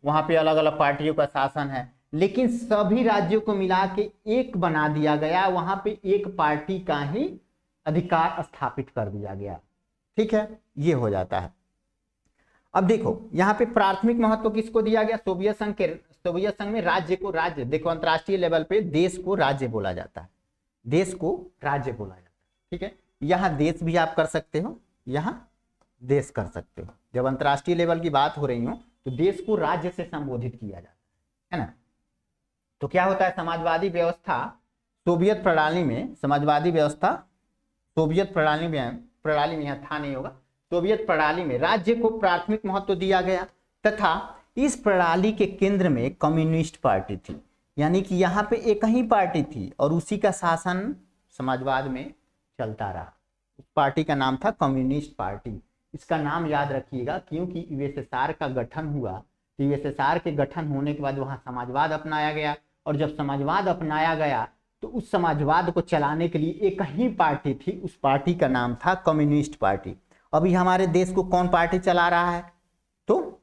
वहां पे अलग अलग पार्टियों का शासन है, लेकिन सभी राज्यों को मिला के एक बना दिया गया, वहां पे एक पार्टी का ही अधिकार स्थापित कर दिया गया। ठीक है, ये हो जाता है। अब देखो यहाँ पे प्राथमिक महत्व किसको दिया गया, सोवियत संघ में राज्य को, राज्य देखो अंतरराष्ट्रीय लेवल पे देश को राज्य बोला जाता है, देश को राज्य बोला जाता है। ठीक है, यहाँ देश भी आप कर सकते हो, यहाँ देश कर सकते हो। जब अंतरराष्ट्रीय लेवल की बात हो रही हो तो देश को राज्य से संबोधित किया जाता है ना। तो क्या होता है, समाजवादी व्यवस्था सोवियत प्रणाली में, समाजवादी व्यवस्था सोवियत प्रणाली में यहाँ था नहीं होगा, सोवियत प्रणाली में राज्य को प्राथमिक महत्व दिया गया तथा इस प्रणाली के केंद्र में कम्युनिस्ट पार्टी थी, यानी कि यहाँ पे एक ही पार्टी थी और उसी का शासन समाजवाद में चलता रहा। उस पार्टी का नाम था कम्युनिस्ट पार्टी। इसका नाम याद रखिएगा क्योंकि यूएसएसआर का गठन हुआ, तो यूएसएसआर के गठन होने के बाद वहाँ समाजवाद अपनाया गया और जब समाजवाद अपनाया गया तो उस समाजवाद को चलाने के लिए एक ही पार्टी थी, उस पार्टी का नाम था कम्युनिस्ट पार्टी। अभी हमारे देश को कौन पार्टी चला रहा है, तो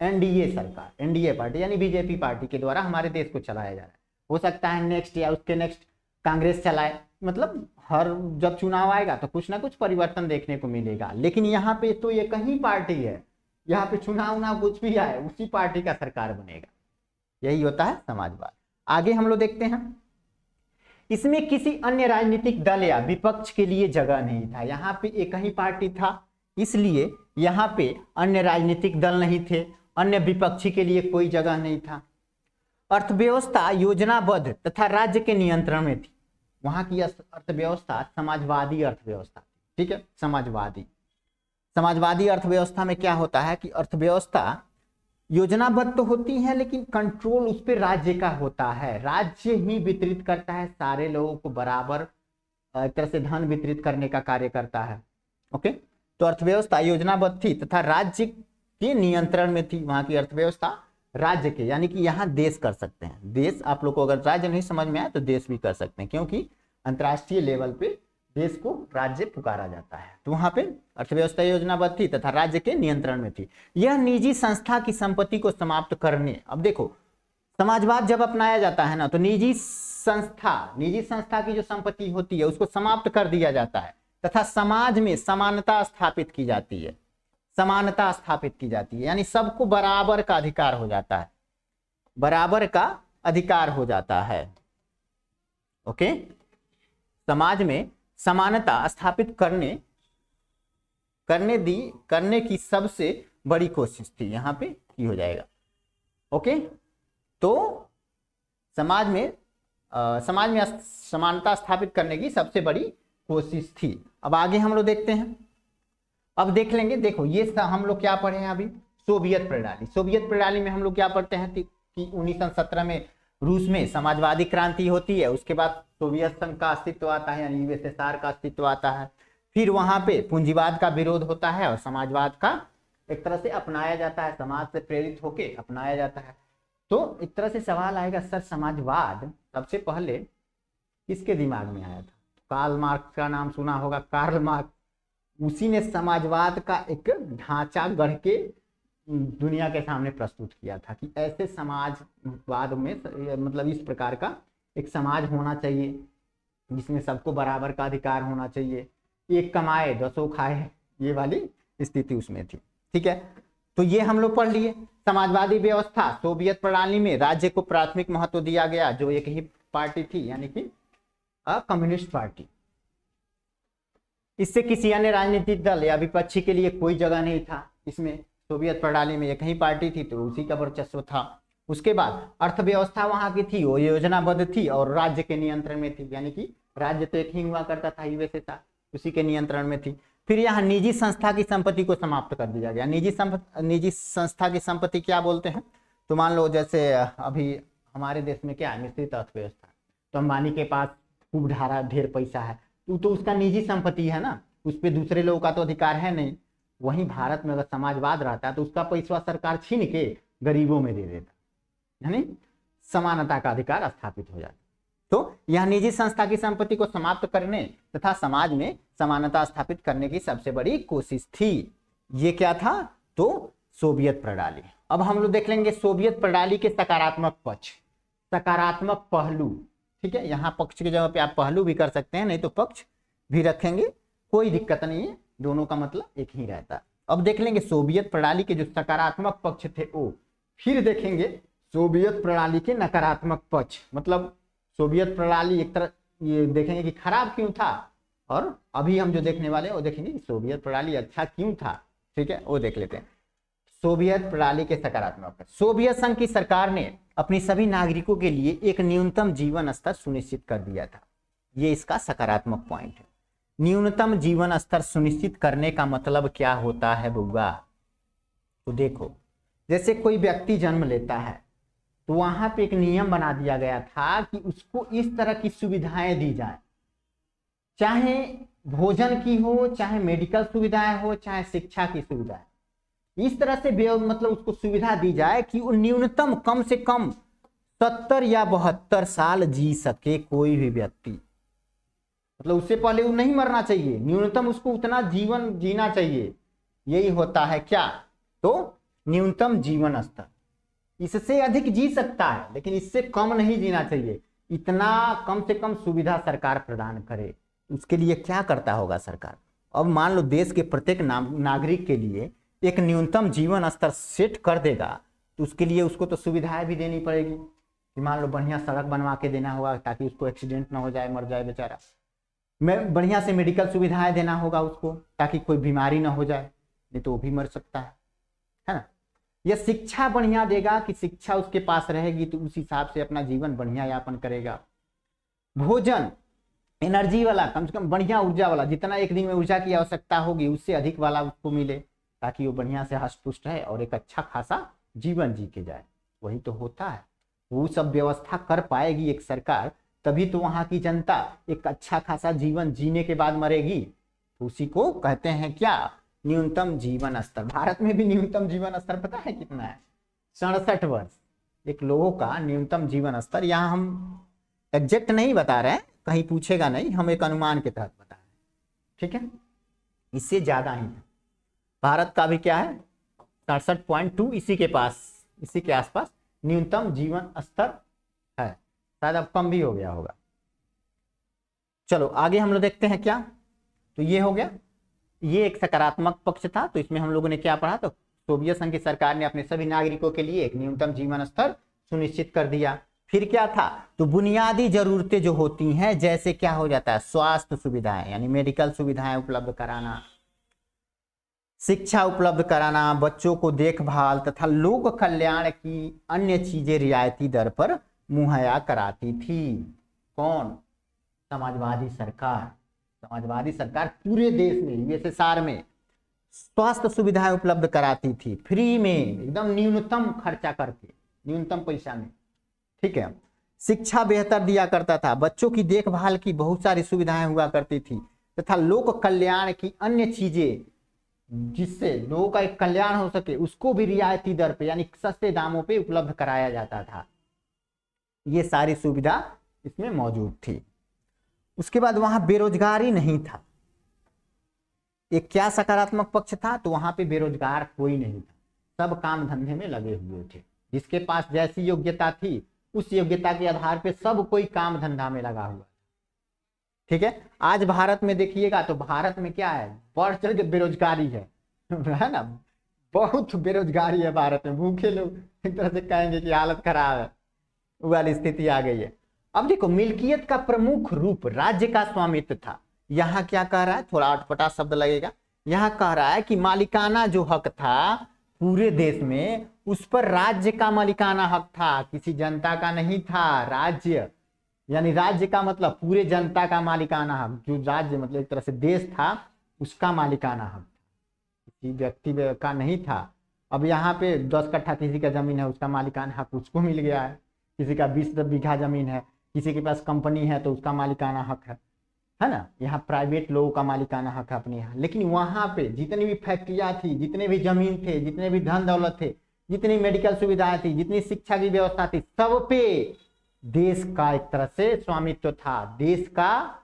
एनडीए सरकार, एनडीए पार्टी यानी बीजेपी पार्टी के द्वारा हमारे देश को चलाया जा रहा है। हो सकता है नेक्स्ट या उसके नेक्स्ट कांग्रेस चलाए, मतलब हर जब चुनाव आएगा तो कुछ ना कुछ परिवर्तन देखने को मिलेगा, लेकिन यहाँ पे तो एक ही पार्टी है, यहाँ पे चुनाव ना कुछ भी आए उसी पार्टी का सरकार बनेगा। यही होता है समाजवाद। आगे हम लोग देखते हैं, इसमें किसी अन्य राजनीतिक दल या विपक्ष के लिए जगह नहीं था। यहाँ पे एक ही पार्टी था, इसलिए यहाँ पे अन्य राजनीतिक दल नहीं थे, अन्य विपक्षी के लिए कोई जगह नहीं था। अर्थव्यवस्था योजनाबद्ध तथा राज्य के नियंत्रण में थी। वहां की अर्थव्यवस्था समाजवादी अर्थव्यवस्था, ठीक है, समाजवादी अर्थव्यवस्था में क्या होता है कि अर्थव्यवस्था योजनाबद्ध तो होती है लेकिन कंट्रोल उस पर राज्य का होता है, राज्य ही वितरित करता है, सारे लोगों को बराबर एक तरह से धन वितरित करने का कार्य करता है। ओके, तो अर्थव्यवस्था योजनाबद्ध थी तथा राज्य के नियंत्रण में थी। वहां की अर्थव्यवस्था राज्य के, यानी कि यहाँ देश कर सकते हैं, देश आप लोग को अगर राज्य नहीं समझ में आए तो देश भी कर सकते हैं, क्योंकि अंतर्राष्ट्रीय लेवल पे देश को राज्य पुकारा जाता है। तो वहां पे अर्थव्यवस्था योजनाबद्ध थी तथा राज्य के नियंत्रण में थी। यह निजी संस्था की संपत्ति को समाप्त करने, अब देखो समाजवाद जब अपनाया जाता है ना तो निजी संस्था की जो संपत्ति होती है उसको समाप्त कर दिया जाता है तथा समाज में समानता स्थापित की जाती है, समानता स्थापित की जाती है, यानी सबको बराबर का अधिकार हो जाता है, बराबर का अधिकार हो जाता है। ओके, समाज में समानता स्थापित करने की सबसे बड़ी कोशिश थी, यहां पे की हो जाएगा। ओके, तो समाज में समानता स्थापित करने की सबसे बड़ी कोशिश थी। अब आगे हम लोग देखते हैं, अब देख लेंगे। देखो ये हम लोग क्या पढ़े हैं अभी, सोवियत प्रणाली। सोवियत प्रणाली में हम लोग क्या पढ़ते हैं कि 1917 में रूस में समाजवादी क्रांति होती है, उसके बाद सोवियत संघ का अस्तित्व आता है, यानी यूएसएसआर का अस्तित्व आता है। फिर वहां पे पूंजीवाद का विरोध होता है और समाजवाद का एक तरह से अपनाया जाता है, समाज से प्रेरित होके अपनाया जाता है। तो एक तरह से सवाल आएगा, सर समाजवाद सबसे पहले किसके दिमाग में आया था? कार्ल मार्क्स का नाम सुना होगा, कार्ल मार्क्स, उसी ने समाजवाद का एक ढांचा गढ़ के दुनिया के सामने प्रस्तुत किया था कि ऐसे समाजवाद में मतलब इस प्रकार का एक समाज होना चाहिए जिसमें सबको बराबर का अधिकार होना चाहिए, एक कमाए दसों खाए, ये वाली स्थिति उसमें थी। ठीक है, तो ये हम लोग पढ़ लिए। समाजवादी व्यवस्था सोवियत प्रणाली में राज्य को प्राथमिक महत्व दिया गया, जो एक ही पार्टी थी, यानी कि कम्युनिस्ट पार्टी। इससे किसी अन्य राजनीतिक दल या विपक्षी के लिए कोई जगह नहीं था। इसमें सोवियत प्रणाली में एक ही पार्टी थी तो उसी का वर्चस्व था। उसके बाद अर्थव्यवस्था वहां की थी वो योजनाबद्ध थी और राज्य के नियंत्रण में थी, यानी कि राज्य तो एक ही हुआ करता था, यूएसएसआर, उसी के नियंत्रण में थी। फिर यहाँ निजी संस्था की संपत्ति को समाप्त कर दिया गया। निजी संस्था की संपत्ति क्या बोलते हैं, तो मान लो जैसे अभी हमारे देश में क्या है, मिश्रित अर्थव्यवस्था, तो अंबानी के पास खूब ढेर पैसा है तो उसका निजी संपत्ति है ना, उस पर दूसरे लोगों का तो अधिकार है नहीं। वहीं भारत में अगर समाजवाद रहता है तो उसका पैसा सरकार छीन के गरीबों में दे देता, यानी समानता का अधिकार स्थापित हो जाता। तो यह निजी संस्था की संपत्ति को समाप्त करने तथा समाज में समानता स्थापित करने की सबसे बड़ी कोशिश थी। ये क्या था, तो सोवियत प्रणाली। अब हम लोग देख लेंगे सोवियत प्रणाली के सकारात्मक पक्ष, सकारात्मक पहलू। ठीक है, यहाँ पक्ष की जगह पे आप पहलू भी कर सकते हैं, नहीं तो पक्ष भी रखेंगे, कोई दिक्कत नहीं है, दोनों का मतलब एक ही रहता है। अब देख लेंगे सोवियत प्रणाली के जो सकारात्मक पक्ष थे वो, फिर देखेंगे सोवियत प्रणाली के नकारात्मक पक्ष। मतलब सोवियत प्रणाली एक तरह ये देखेंगे कि खराब क्यों था, और अभी हम जो देखने वाले हैं वो देखेंगे सोवियत प्रणाली अच्छा क्यों था। ठीक है, वो देख लेते हैं। सोवियत प्रणाली के सकारात्मक पक्ष, सोवियत संघ की सरकार ने अपनी सभी नागरिकों के लिए एक न्यूनतम जीवन स्तर सुनिश्चित कर दिया था। ये इसका सकारात्मक पॉइंट है। न्यूनतम जीवन स्तर सुनिश्चित करने का मतलब क्या होता है बुआ, तो देखो जैसे कोई व्यक्ति जन्म लेता है तो वहां पे एक नियम बना दिया गया था कि उसको इस तरह की सुविधाएं दी जाए, चाहे भोजन की हो, चाहे मेडिकल सुविधाएं हो, चाहे शिक्षा की सुविधाएं, इस तरह से मतलब उसको सुविधा दी जाए कि वो न्यूनतम कम से कम 70 या 72 साल जी सके कोई भी व्यक्ति। मतलब उससे पहले वो नहीं मरना चाहिए, न्यूनतम उसको उतना जीवन जीना चाहिए। यही होता है क्या, तो न्यूनतम जीवन स्तर। इससे अधिक जी सकता है लेकिन इससे कम नहीं जीना चाहिए, इतना कम से कम सुविधा सरकार प्रदान करे। उसके लिए क्या करता होगा सरकार, अब मान लो देश के प्रत्येक नागरिक के लिए एक न्यूनतम जीवन स्तर सेट कर देगा तो उसके लिए उसको तो सुविधाएं भी देनी पड़ेगी कि मान लो बढ़िया सड़क बनवा के देना होगा ताकि उसको एक्सीडेंट ना हो जाए, मर जाए बेचारा। मैं बढ़िया से मेडिकल सुविधाएं देना होगा उसको ताकि कोई बीमारी ना हो जाए, नहीं तो वो भी मर सकता है ना। यह शिक्षा बढ़िया देगा कि शिक्षा उसके पास रहेगी तो उस हिसाब से अपना जीवन बढ़िया यापन करेगा। भोजन एनर्जी वाला, कम से कम बढ़िया ऊर्जा वाला, जितना एक दिन में ऊर्जा की आवश्यकता होगी उससे अधिक वाला उसको मिले ताकि वो बढ़िया से हष्ट पुष्ट रहे और एक अच्छा खासा जीवन जी के जाए। वही तो होता है, वो सब व्यवस्था कर पाएगी एक सरकार, तभी तो वहां की जनता एक अच्छा खासा जीवन जीने के बाद मरेगी। तो उसी को कहते हैं क्या, न्यूनतम जीवन स्तर। भारत में भी न्यूनतम जीवन स्तर पता है कितना है, 67 वर्ष एक लोगों का न्यूनतम जीवन स्तर। यहाँ हम एग्जैक्ट नहीं बता रहे हैं, कहीं पूछेगा नहीं, हम एक अनुमान के तहत बता रहे हैं। ठीक है, इससे ज्यादा ही भारत का भी क्या है 67.2, इसी के पास, इसी के आसपास न्यूनतम जीवन स्तर है, शायद अब कम भी हो गया होगा। चलो आगे हम लोग देखते हैं क्या, तो ये हो गया, ये एक सकारात्मक पक्ष था। तो इसमें हम लोगों ने क्या पढ़ा, तो सोवियत संघ की सरकार ने अपने सभी नागरिकों के लिए एक न्यूनतम जीवन स्तर सुनिश्चित कर दिया। फिर क्या था, तो बुनियादी जरूरतें जो होती हैं, जैसे क्या हो जाता है, स्वास्थ्य सुविधाएं यानी मेडिकल सुविधाएं उपलब्ध कराना, शिक्षा उपलब्ध कराना, बच्चों को देखभाल तथा लोक कल्याण की अन्य चीजें रियायती दर पर मुहैया कराती थी। कौन, समाजवादी सरकार। समाजवादी सरकार पूरे देश में, यूएसएसआर में स्वास्थ्य सुविधाएं उपलब्ध कराती थी, फ्री में, एकदम न्यूनतम खर्चा करके, न्यूनतम पैसा में। ठीक है, शिक्षा बेहतर दिया करता था, बच्चों की देखभाल की बहुत सारी सुविधाएं हुआ करती थी तथा लोक कल्याण की अन्य चीजें, जिससे लोगों का एक कल्याण हो सके, उसको भी रियायती दर पे यानी सस्ते दामों पे उपलब्ध कराया जाता था। ये सारी सुविधा इसमें मौजूद थी। उसके बाद वहां बेरोजगारी नहीं था। एक क्या सकारात्मक पक्ष था, तो वहां पे बेरोजगार कोई नहीं था, सब काम धंधे में लगे हुए थे। जिसके पास जैसी योग्यता थी उस योग्यता के आधार पे सब कोई काम धंधा में लगा हुआ। ठीक है, आज भारत में देखिएगा तो भारत में क्या है, बढ़ चढ़ के बेरोजगारी है ना, बहुत बेरोजगारी है भारत में। भूखे लोग एक तरह से कहेंगे कि हालत खराब है, वो वाली स्थिति आ गई है। अब देखो, मिल्कियत का प्रमुख रूप राज्य का स्वामित्व था, यहाँ क्या कह रहा है, थोड़ा अटपटा शब्द लगेगा, यहाँ कह रहा है कि मालिकाना जो हक था पूरे देश में, उस पर राज्य का मालिकाना हक था, किसी जनता का नहीं था। राज्य यानी राज्य का मतलब पूरे जनता का मालिकाना हक, जो राज्य मतलब एक तरह से देश था उसका मालिकाना हक, किसी व्यक्ति का नहीं था। अब यहाँ पे 10 कट्ठा किसी का जमीन है, उसका मालिकाना हक उसको मिल गया है। किसी का 20 बीघा जमीन है, किसी के पास कंपनी है तो उसका मालिकाना हक है ना। यहाँ प्राइवेट लोगों का मालिकाना हक है अपने यहाँ। लेकिन वहां पे जितनी भी फैक्ट्रियां थी, जितने भी जमीन थे, जितने भी धन दौलत थे, जितनी मेडिकल सुविधाएं थी, जितनी शिक्षा की व्यवस्था थी, सब पे देश का एक तरह से स्वामित्व था। देश का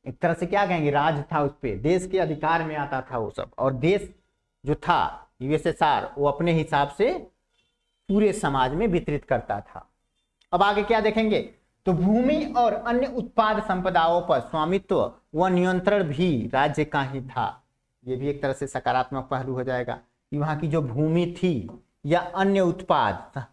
एक तरह से क्या कहेंगे, राज था, उस पे देश के अधिकार में आता था वो सब। और देश जो था यूएसएसआर, वो अपने हिसाब से पूरे समाज में वितरित करता था। अब आगे क्या देखेंगे, तो भूमि और अन्य उत्पाद संपदाओं पर स्वामित्व व नियंत्रण भी राज्य का ही था। ये भी एक तरह से सकारात्मक पहलू हो जाएगा कि वहां की जो भूमि थी या अन्य उत्पाद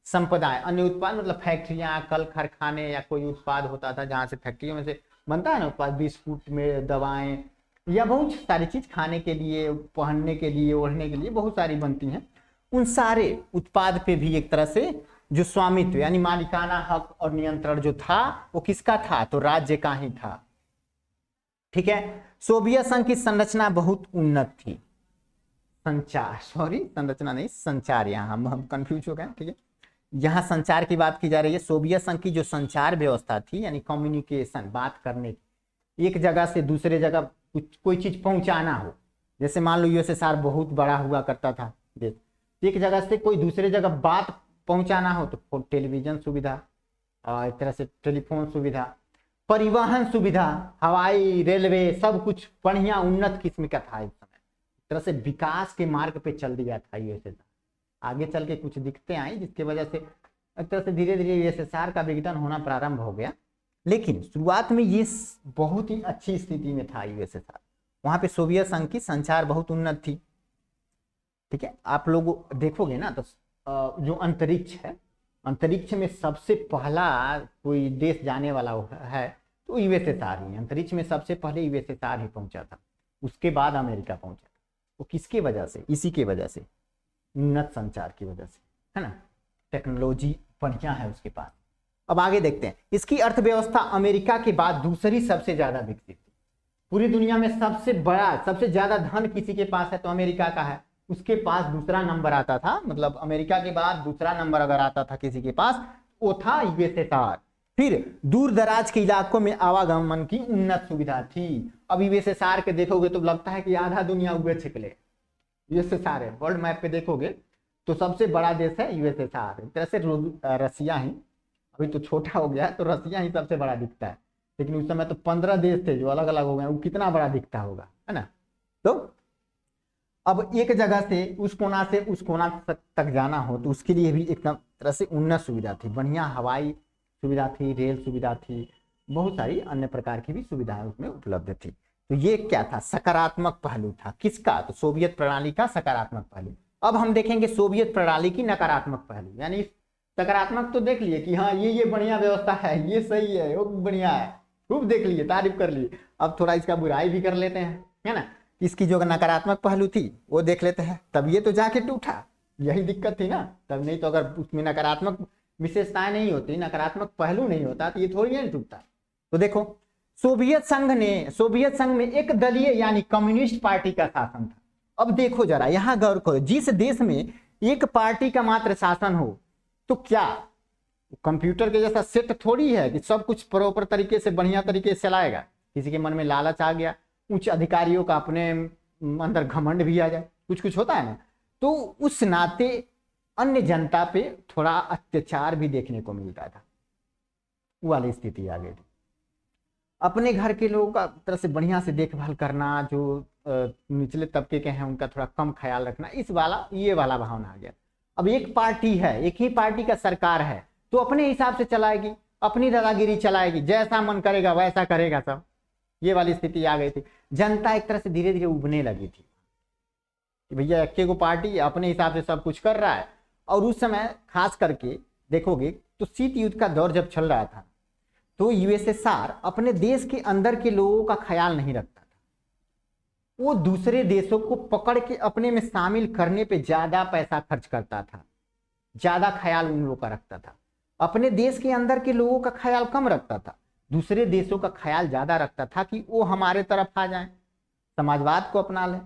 संपदाएं, अन्य उत्पाद मतलब फैक्ट्रियां, कल कारखाने या कोई उत्पाद होता था जहां से फैक्ट्रियों में से बनता है ना उत्पाद, बिस्कुट में दवाएं या बहुत सारी चीज खाने के लिए, पहनने के लिए, ओढ़ने के लिए बहुत सारी बनती हैं। उन सारे उत्पाद पे भी एक तरह से जो स्वामित्व यानी मालिकाना हक और नियंत्रण जो था वो किसका था, तो राज्य का ही था। ठीक है। सोवियत संघ की संरचना बहुत उन्नत थी। संचार, सॉरी संरचना नहीं, संचार, यहाँ हम कंफ्यूज हो गए। ठीक है, यहाँ संचार की बात की जा रही है। सोवियत संघ की जो संचार व्यवस्था थी यानी कम्युनिकेशन, बात करने की, एक जगह से दूसरे जगह कोई चीज पहुंचाना हो, जैसे मान लो यूएसएसआर बहुत बड़ा हुआ करता था देश, एक जगह से कोई दूसरे जगह बात पहुंचाना हो तो टेलीविजन सुविधा, एक तरह से टेलीफोन सुविधा, परिवहन सुविधा, हवाई रेलवे, सब कुछ बढ़िया उन्नत किस्म का था। इस समय एक तरह से विकास के मार्ग पे चल दिया था यूएसएसआर। आगे चल के कुछ दिक्कतें आई जिसकी वजह से एक तरह से धीरे धीरे यूएसएसआर का विघटन होना प्रारंभ हो गया। लेकिन शुरुआत में ये बहुत ही अच्छी स्थिति में था यूएसएसआर। वहां पे सोवियत संघ की संचार बहुत उन्नत थी। ठीक है, आप लोग देखोगे ना तो जो अंतरिक्ष है, अंतरिक्ष में सबसे पहला कोई देश जाने वाला है तो यूएसएसआर ही। अंतरिक्ष में सबसे पहले यूएसएसआर ही पहुंचा था, उसके बाद अमेरिका पहुंचा था। वो किसके वजह से, इसी के वजह से, उन्नत संचार की वजह से, है ना। टेक्नोलॉजी बढ़िया है उसके पास। अब आगे देखते हैं, इसकी अर्थव्यवस्था अमेरिका के बाद दूसरी सबसे ज्यादा विकसित थी। पूरी दुनिया में सबसे बड़ा, सबसे ज्यादा धन किसी के पास है तो अमेरिका का है, उसके पास दूसरा नंबर आता था। मतलब अमेरिका के बाद दूसरा नंबर अगर आता था किसी के पास, वो था यूएसएसआर। फिर दूर दराज के इलाकों में आवागमन की उन्नत सुविधा थी। अब यूएसएसआर के देखोगे तो लगता है कि आधा दुनिया उगे छिकले यूएसएसआर है। वर्ल्ड मैप पे देखोगे तो सबसे बड़ा देश है यूएसएसआर। एक तरह से रसिया ही, अभी तो छोटा हो गया है तो रसिया ही सबसे बड़ा दिखता है, लेकिन उस समय तो 15 देश थे जो अलग अलग हो गए, वो कितना बड़ा दिखता होगा, है ना। तो अब एक जगह से उस कोना से उस कोना तक जाना हो तो उसके लिए भी एक तरह से उन्नत सुविधा थी। बढ़िया हवाई सुविधा थी, रेल सुविधा थी, बहुत सारी अन्य प्रकार की भी सुविधाएं उसमें उपलब्ध थी। तो ये क्या था, सकारात्मक पहलू था। किसका, तो सोवियत प्रणाली का सकारात्मक पहलू। अब हम देखेंगे सोवियत प्रणाली की नकारात्मक पहलू। यानी सकारात्मक तो देख लिए कि हाँ ये बढ़िया व्यवस्था है, ये सही है, वो बढ़िया है, खूब देख लिए, तारीफ कर लिए। अब थोड़ा इसका बुराई भी कर लेते हैं, है ना। इसकी जो नकारात्मक पहलू थी वो देख लेते हैं, तब ये तो जाके टूटा, यही दिक्कत थी ना। तब नहीं तो अगर उसमें नकारात्मक विशेषताएं नहीं होती, नकारात्मक पहलू नहीं होता तो ये थोड़ी नहीं टूटता। तो देखो सोवियत संघ में एक दलीय यानी कम्युनिस्ट पार्टी का शासन था। अब देखो जरा यहां गौर करो, जिस देश में एक पार्टी का मात्र शासन हो तो क्या कंप्यूटर के जैसा सेट थोड़ी है कि सब कुछ प्रॉपर तरीके से बढ़िया तरीके से चलाएगा। किसी के मन में लालच आ गया, उच्च अधिकारियों का अपने अंदर घमंड भी आ जाए, कुछ कुछ होता है ना, तो उस नाते अन्य जनता पे थोड़ा अत्याचार भी देखने को मिलता था। वो वाली स्थिति आ गई थी। अपने घर के लोगों का तरह से बढ़िया से देखभाल करना, जो निचले तबके के हैं उनका थोड़ा कम ख्याल रखना, ये वाला भावना आ गया। अब एक पार्टी है, एक ही पार्टी का सरकार है तो अपने हिसाब से चलाएगी, अपनी दादागिरी चलाएगी, जैसा मन करेगा वैसा करेगा सब। ये वाली स्थिति आ गई थी। जनता एक तरह से धीरे धीरे उबने लगी थी कि भैया एक को पार्टी अपने हिसाब से सब कुछ कर रहा है। और उस समय खास करके देखोगे तो शीत युद्ध का दौर जब चल रहा था तो यूएसएसआर अपने देश के अंदर के लोगों का ख्याल नहीं रखता था, वो दूसरे देशों को पकड़ के अपने में शामिल करने पे ज्यादा पैसा खर्च करता था, ज्यादा ख्याल उन लोगों का रखता था। अपने देश के अंदर के लोगों का ख्याल कम रखता था, दूसरे देशों का ख्याल ज्यादा रखता था कि वो हमारे तरफ आ जाए, समाजवाद को अपना ले।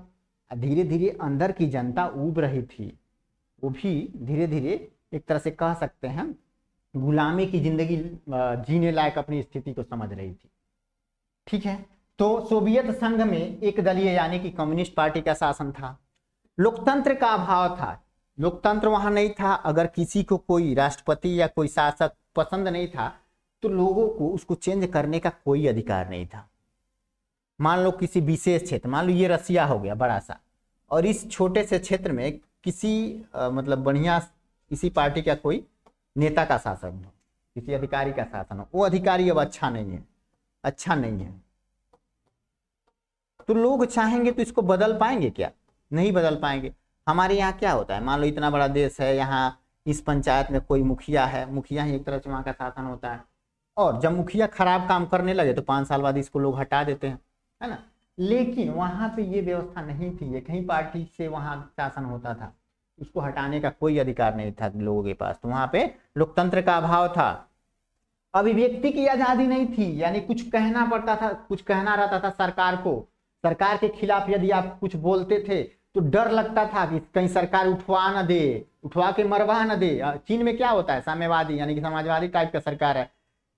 धीरे धीरे अंदर की जनता उब रही थी, वो भी धीरे धीरे एक तरह से कह सकते हैं गुलामी की जिंदगी जीने लायक अपनी स्थिति को समझ रही थी। ठीक है, तो सोवियत संघ में एक दलीय यानी कि कम्युनिस्ट पार्टी का शासन था, लोकतंत्र का अभाव था, लोकतंत्र वहां नहीं था। अगर किसी को कोई राष्ट्रपति या कोई शासक पसंद नहीं था तो लोगों को उसको चेंज करने का कोई अधिकार नहीं था। मान लो किसी विशेष क्षेत्र, मान लो ये रसिया हो गया बड़ा सा, और इस छोटे से क्षेत्र में किसी मतलब बढ़िया इसी पार्टी का कोई नेता का शासन हो, किसी अधिकारी का शासन हो, वो अधिकारी अब अच्छा नहीं है, अच्छा नहीं है, तो लोग चाहेंगे तो इसको बदल पाएंगे क्या? नहीं बदल पाएंगे। हमारे यहाँ क्या होता है, मान लो इतना बड़ा देश है, यहाँ इस पंचायत में कोई मुखिया है, मुखिया ही एक तरह से वहाँ का शासन होता है, और जब मुखिया खराब काम करने लगे तो 5 साल बाद इसको लोग हटा देते हैं, है ना। लेकिन वहां पे ये व्यवस्था नहीं थी, एक ही पार्टी से वहां शासन होता था, उसको हटाने का कोई अधिकार नहीं था लोगों के पास। तो वहां पे लोकतंत्र का अभाव था, अभिव्यक्ति की आजादी नहीं थी, यानी कुछ कहना पड़ता था, कुछ कहना रहता था सरकार को, सरकार के खिलाफ यदि आप कुछ बोलते थे तो डर लगता था कि कहीं सरकार उठवा न दे, उठवा के मरवा न दे। चीन में क्या होता है, साम्यवादी यानी कि समाजवादी टाइप का सरकार है,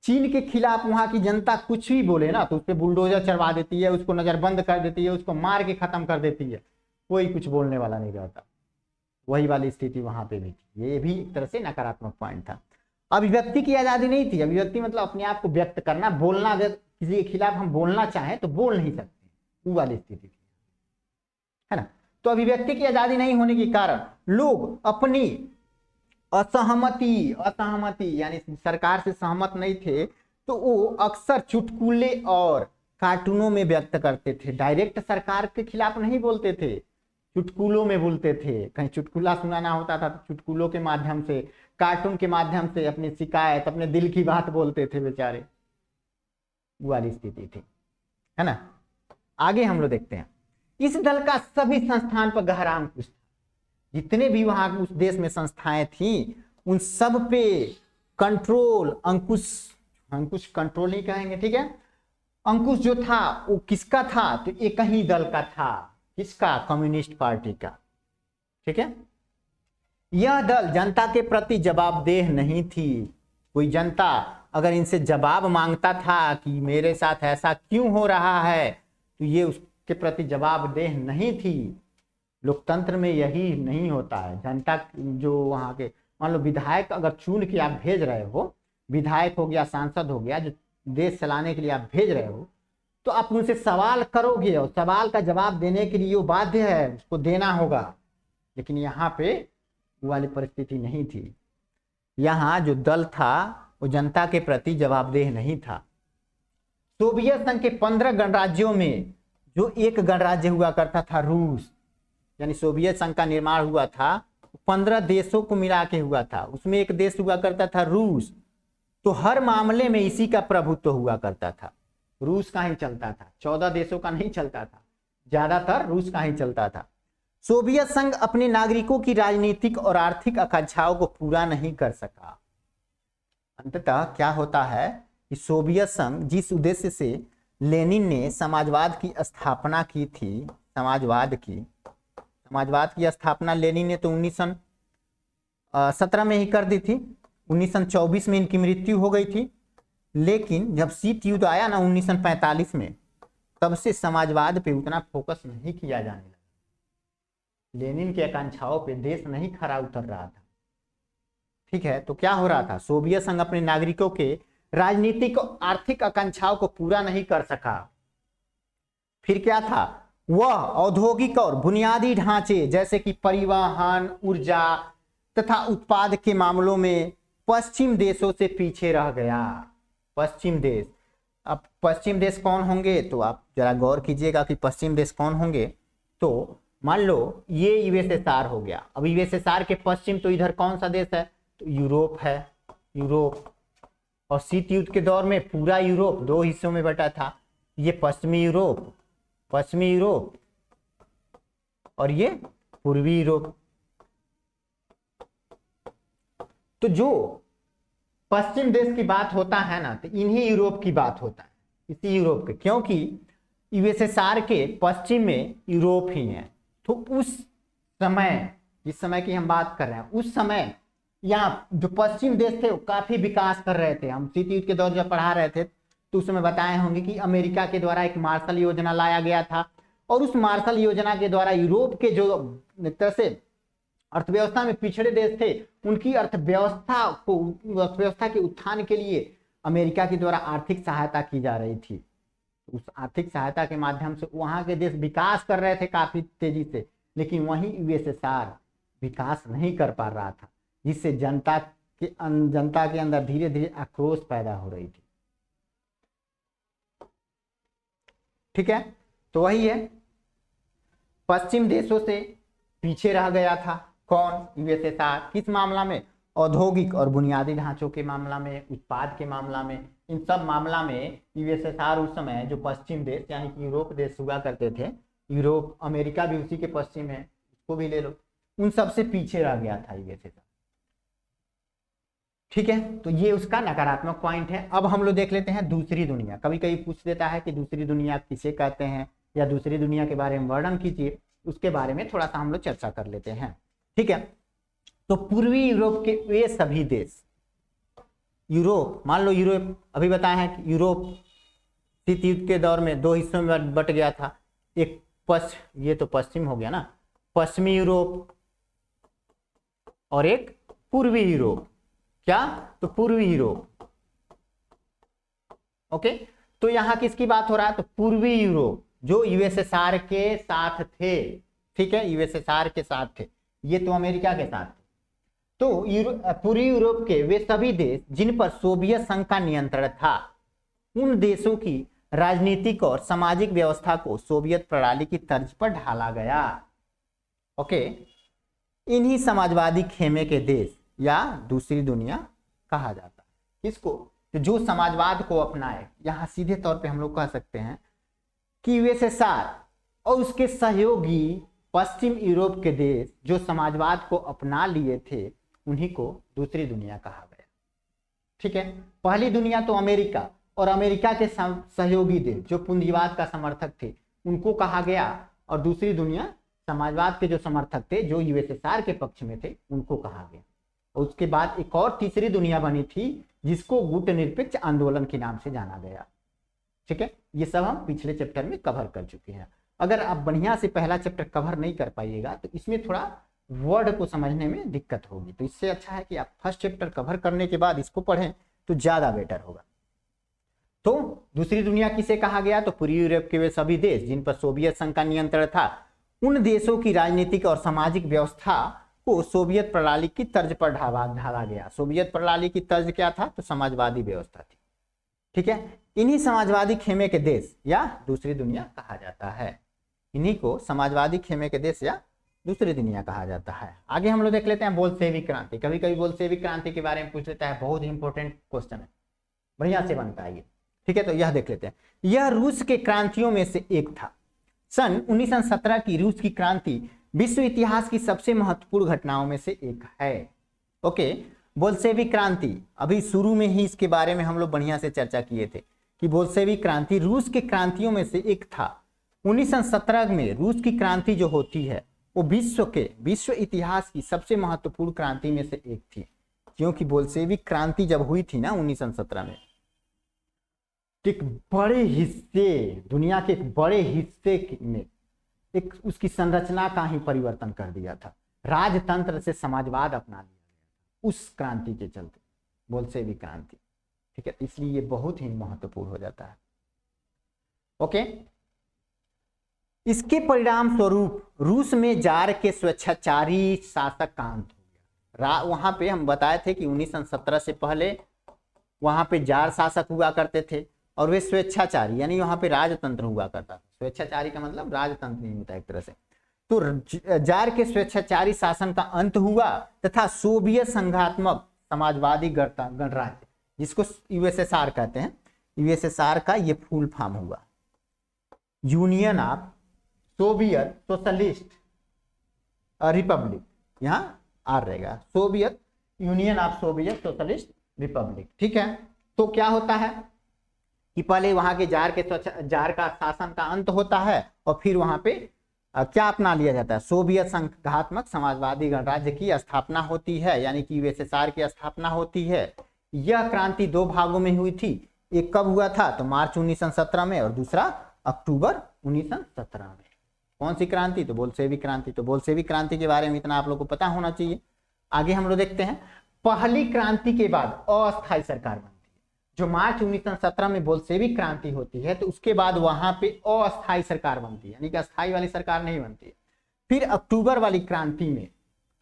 चीन के खिलाफ वहां की जनता कुछ भी बोले ना तो उस पर बुलडोजर चढ़वा देती है, उसको नजरबंद कर देती है, उसको मार के खत्म कर देती है, कोई कुछ बोलने वाला नहीं रहता। वही वाली स्थिति वहां पे भी थी, ये भी एक तरह से नकारात्मक पॉइंट था। अभिव्यक्ति की आजादी नहीं थी, अभिव्यक्ति मतलब अपने आप को व्यक्त करना, बोलना, अगर किसी के खिलाफ हम बोलना चाहें तो बोल नहीं सकते, वो वाली स्थिति थी, है ना। तो अभिव्यक्ति की आजादी नहीं होने के कारण लोग अपनी असहमति यानी सरकार से सहमत नहीं थे तो वो अक्सर चुटकुले और कार्टूनों में व्यक्त करते थे, डायरेक्ट सरकार के खिलाफ नहीं बोलते थे, चुटकुलों में बोलते थे। कहीं चुटकुला सुनाना होता था तो चुटकुलों के माध्यम से, कार्टून के माध्यम से अपनी शिकायत, अपने दिल की बात बोलते थे बेचारे, वो वाली स्थिति थी, है ना। आगे हम लोग देखते हैं, इस दल का सभी संस्थान पर गहरा अंकुश था, जितने भी वहां उस देश में संस्थाएं थी उन सब पे कंट्रोल, अंकुश कंट्रोल नहीं कहेंगे, ठीक है, अंकुश जो था वो किसका था, तो एक ही दल का था, किसका, कम्युनिस्ट पार्टी का, ठीक है। यह दल जनता के प्रति जवाबदेह नहीं थी, कोई जनता अगर इनसे जवाब मांगता था कि मेरे साथ ऐसा क्यों हो रहा है तो ये उसके प्रति जवाबदेह नहीं थी। लोकतंत्र में यही नहीं होता है, जनता जो वहां के, मान लो विधायक अगर चुन के आप भेज रहे हो, विधायक हो गया, सांसद हो गया, जो देश चलाने के लिए आप भेज रहे हो, तो आप उनसे सवाल करोगे और सवाल का जवाब देने के लिए वो बाध्य है, उसको देना होगा। लेकिन यहाँ पे वो वाली परिस्थिति नहीं थी, यहाँ जो दल था वो जनता के प्रति जवाबदेह नहीं था। सोवियत संघ के 15 गणराज्यों में जो एक गणराज्य हुआ करता था रूस, यानी सोवियत संघ का निर्माण हुआ था 15 देशों को मिला के हुआ था, उसमें एक देश हुआ करता था रूस, तो हर मामले में इसी का प्रभुत्व हुआ करता था, रूस का ही चलता था, 14 देशों का नहीं चलता था, ज्यादातर रूस का ही चलता था। सोवियत संघ अपने नागरिकों की राजनीतिक और आर्थिक आकांक्षाओं को पूरा नहीं कर सका। अंततः क्या होता है कि सोवियत संघ जिस उद्देश्य से लेनिन ने समाजवाद की स्थापना की थी, समाजवाद की स्थापना लेनिन ने तो 1917 में ही कर दी थी, 1924 में इनकी मृत्यु हो गई थी, लेकिन जब शीत युद्ध आया ना 1945 में, तब से समाजवाद पे उतना फोकस नहीं किया जाने लगा। लेनिन की आकांक्षाओं पे देश नहीं खरा उतर रहा था, ठीक है। तो क्या हो रहा था, सोवियत संघ अपने नागरिकों के राजनीतिक और आर्थिक आकांक्षाओं को पूरा नहीं कर सका। फिर क्या था, वह औद्योगिक और बुनियादी ढांचे जैसे कि परिवहन, ऊर्जा तथा उत्पाद के मामलों में पश्चिम देशों से पीछे रह गया। पश्चिम देश, अब पश्चिम देश कौन होंगे, तो आप जरा गौर कीजिएगा कि पश्चिम देश कौन होंगे। तो मान लो ये यूएसएसआर हो गया, अब यूएसएसआर के पश्चिम तो इधर कौन सा देश है, तो यूरोप है, यूरोप, और शीत युद्ध के दौर में पूरा यूरोप दो हिस्सों में बटा था, ये पश्चिमी यूरोप और ये पूर्वी यूरोप। तो जो पश्चिम देश की बात होता है ना, तो इन्हीं यूरोप की बात होता है, इसी यूरोप के, क्योंकि यूएसएसआर के पश्चिम में यूरोप ही है। तो उस समय, जिस समय की हम बात कर रहे हैं, उस समय यहाँ जो पश्चिम देश थे वो काफी विकास कर रहे थे। हम शीत युद्ध के दौर जब पढ़ा रहे थे तो उस समय बताए होंगे कि अमेरिका के द्वारा एक मार्शल योजना लाया गया था, और उस मार्शल योजना के द्वारा यूरोप के जो एक तरह से अर्थव्यवस्था में पिछड़े देश थे, उनकी अर्थव्यवस्था के उत्थान के लिए अमेरिका के द्वारा आर्थिक सहायता की जा रही थी। उस आर्थिक सहायता के माध्यम से वहां के देश विकास कर रहे थे काफी तेजी से, लेकिन वहीं यूएसएसआर विकास नहीं कर पा रहा था, जिससे जनता के अंदर धीरे धीरे आक्रोश पैदा हो रही थी। ठीक है, तो वही है, पश्चिम देशों से पीछे रह गया था कौन? यूएसएसआर। किस मामला में? औद्योगिक और बुनियादी ढांचों के मामला में, उत्पाद के मामला में, इन सब मामला में यूएसएसआर उस समय जो पश्चिम देश यानी कि यूरोप देश हुआ करते थे, यूरोप, अमेरिका भी उसी के पश्चिम है, उसको भी ले लो, उन सब से पीछे रह गया था यूएसएसआर। ठीक है, तो ये उसका नकारात्मक पॉइंट है। अब हम लोग देख लेते हैं दूसरी दुनिया। कभी कभी पूछ देता है कि दूसरी दुनिया किसे कहते हैं, या दूसरी दुनिया के बारे में वर्णन कीजिए, उसके बारे में थोड़ा सा हम लोग चर्चा कर लेते हैं। ठीक है, तो पूर्वी यूरोप के वे सभी देश, यूरोप, मान लो यूरोप, अभी बताया है कि यूरोप शीत युद्ध के दौर में दो हिस्सों में बट गया था, एक ये तो पश्चिम हो गया ना, पश्चिमी यूरोप और एक पूर्वी यूरोप। क्या? तो पूर्वी यूरोप। ओके, तो यहां किसकी बात हो रहा है? तो पूर्वी यूरोप जो यूएसएसआर के साथ थे। ठीक है, यूएसएसआर के साथ थे, ये तो अमेरिका के साथ थे। तो पूर्वी यूरोप के वे सभी देश जिन पर सोवियत संघ का नियंत्रण था, उन देशों की राजनीतिक और सामाजिक व्यवस्था को सोवियत प्रणाली की तर्ज पर ढाला गया। ओके, इन्हीं समाजवादी खेमे के देश या दूसरी दुनिया कहा जाता है। किसको? तो जो समाजवाद को अपनाए, यहां सीधे तौर पे हम लोग कह सकते हैं कि यूएसएसआर और उसके सहयोगी पश्चिम यूरोप के देश जो समाजवाद को अपना लिए थे, उन्हीं को दूसरी दुनिया कहा गया। ठीक है, पहली दुनिया तो अमेरिका और अमेरिका के सहयोगी देश जो पूंजीवाद का समर्थक थे, उनको कहा गया, और दूसरी दुनिया समाजवाद के जो समर्थक थे, जो यूएसएसआर के पक्ष में थे, उनको कहा गया। और उसके बाद एक और तीसरी दुनिया बनी थी, जिसको गुटनिरपेक्ष आंदोलन के नाम से जाना गया। ठीक है, ये सब हम पिछले चैप्टर में कवर कर चुके हैं। अगर आप बढ़िया से पहला चैप्टर कवर नहीं कर पाइएगा तो इसमें थोड़ा वर्ड को समझने में दिक्कत होगी, तो इससे अच्छा है कि आप फर्स्ट चैप्टर कवर करने के बाद इसको पढ़ें तो ज्यादा बेटर होगा। तो दूसरी दुनिया किसे कहा गया? तो पूर्वी यूरोप के वे सभी देश जिन पर सोवियत संघ का नियंत्रण था, उन देशों की राजनीतिक और सामाजिक व्यवस्था को सोवियत प्रणाली की तर्ज पर ढाला गया। सोवियत प्रणाली की तर्ज क्या था? तो समाजवादी व्यवस्था थी। ठीक है, इन्हीं समाजवादी खेमे के देश या दूसरी दुनिया कहा जाता है। इन्हीं को समाजवादी खेमे के देश या दूसरी दुनिया कहा जाता है। आगे हम लोग देख लेते हैं बोल्शेविक क्रांति। कभी कभी बोल्शेविक क्रांति के बारे में पूछ लेता है, बहुत इंपॉर्टेंट क्वेश्चन है, बढ़िया से बनता है ये। ठीक है, तो यह देख लेते हैं। यह रूस के क्रांतियों में से एक था। सन 1917 की रूस की क्रांति विश्व इतिहास की सबसे महत्वपूर्ण घटनाओं में से एक है। ओके, बोल्शेविक क्रांति, अभी शुरू में ही इसके बारे में हम लोग बढ़िया से चर्चा किए थे कि बोल्शेविक क्रांति रूस के क्रांतियों में से एक था। 1917 में रूस की क्रांति जो होती है वो विश्व इतिहास की सबसे महत्वपूर्ण क्रांति में से एक थी, क्योंकि बोल्शेविक क्रांति जब हुई थी ना 1917 में, एक बड़े हिस्से, दुनिया के एक बड़े हिस्से में एक उसकी संरचना का ही परिवर्तन कर दिया था। राजतंत्र से समाजवाद अपना लिया गया उस क्रांति के चलते, बोल्शेविक क्रांति। ठीक है, इसलिए ये बहुत ही महत्वपूर्ण हो जाता है। ओके, इसके परिणाम स्वरूप रूस में जार के स्वेच्छाचारी शासक का अंत हो गया। वहां पे हम बताए थे कि 1917 से पहले वहां पे जार शासक हुआ करते थे, और वे स्वेच्छाचारी यानी वहां पे राजतंत्र हुआ करता था। स्वेच्छाचारी का मतलब राजतंत्र नहीं होता एक तरह से। तो जार के स्वेच्छाचारी शासन का अंत हुआ तथा सोवियत संघात्मक समाजवादी गणराज्य जिसको यूएसएसआर कहते हैं, यूएसएसआर का ये फुल फॉर्म हुआ union of Soviet socialist Republic, यहाँ आर रहेगा, Soviet union of Soviet socialist Republic. ठीक है, तो क्या होता है कि पहले वहां के जार का शासन का अंत होता है और फिर वहां पे क्या अपना लिया जाता है, सोवियत संघात्मक समाजवादी गणराज्य की स्थापना होती है, यानी कि यूएसएसआर की स्थापना होती है। यह क्रांति दो भागों में हुई थी, एक कब हुआ था तो मार्च 1917 में और दूसरा अक्टूबर 1917 में। कौन सी क्रांति, तो बोल्शेविक क्रांति। तो बोल्शेविक क्रांति के बारे में इतना आप लोग को पता होना चाहिए। आगे हम लोग देखते हैं, पहली क्रांति के बाद अस्थायी सरकार बनती है। जो मार्च 1917 में बोल्शेविक क्रांति होती है तो उसके बाद वहां पे अस्थायी सरकार बनती है, यानी कि अस्थायी वाली सरकार नहीं बनती है। फिर अक्टूबर वाली क्रांति में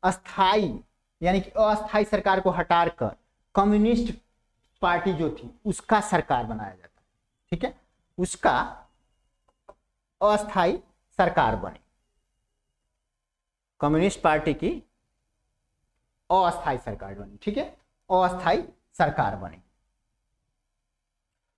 अस्थायी यानी कि अस्थायी सरकार को हटाकर कम्युनिस्ट पार्टी जो थी उसका सरकार बनाया जाता है। ठीक है, उसका अस्थायी सरकार बनी, कम्युनिस्ट पार्टी की अस्थायी सरकार बनी। ठीक है, अस्थायी सरकार बनी।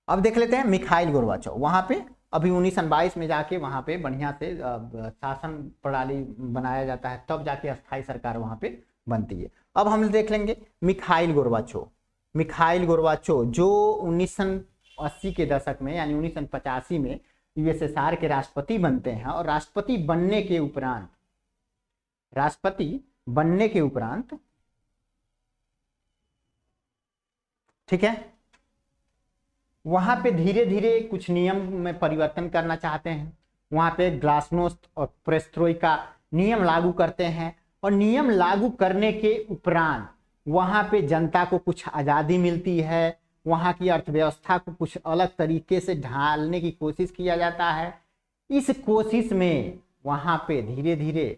अब देख लेते हैं मिखाइल गोर्बाचोव, वहां पे अभी 1922 में जाके वहां पे बढ़िया से शासन प्रणाली बनाया जाता है, तब जाके अस्थायी सरकार वहां पे बनती है। अब हम देख लेंगे मिखाइल गोर्बाचोव। मिखाइल गोर्बाचोव जो 1980 के दशक में यानी 1985 में यूएसएसआर के राष्ट्रपति बनते हैं और राष्ट्रपति बनने के उपरांत ठीक है, वहां पे धीरे धीरे कुछ नियम में परिवर्तन करना चाहते हैं। वहां पे ग्लासनोस्ट और पेरेस्ट्रोइका नियम लागू करते हैं और नियम लागू करने के उपरांत वहां पे जनता को कुछ आजादी मिलती है, वहां की अर्थव्यवस्था को कुछ अलग तरीके से ढालने की कोशिश किया जाता है। इस कोशिश में वहां पे धीरे धीरे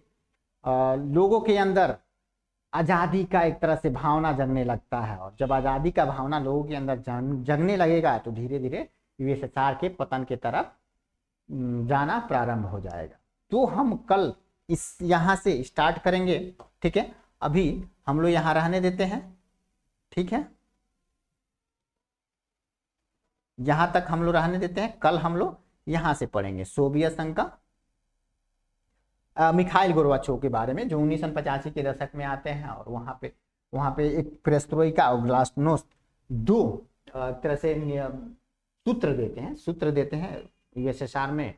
लोगों के अंदर आजादी का एक तरह से भावना जगने लगता है, और जब आजादी का भावना लोगों के अंदर जगने लगेगा तो धीरे धीरे यूएसएसआर के पतन के तरफ जाना प्रारंभ हो जाएगा। तो हम कल इस यहाँ से स्टार्ट करेंगे। ठीक है, अभी हम लोग यहाँ रहने देते हैं। ठीक है, यहां तक हम लोग रहने देते हैं, कल हम लोग यहां से पढ़ेंगे सोवियत संघ का मिखाइल गोर्बाचोव के बारे में, जो 1985 के दशक में आते हैं और वहां पे एक पेरेस्ट्रोइका और ग्लासनोस्ट दो तरह से सूत्र देते हैं यूएसएसआर में,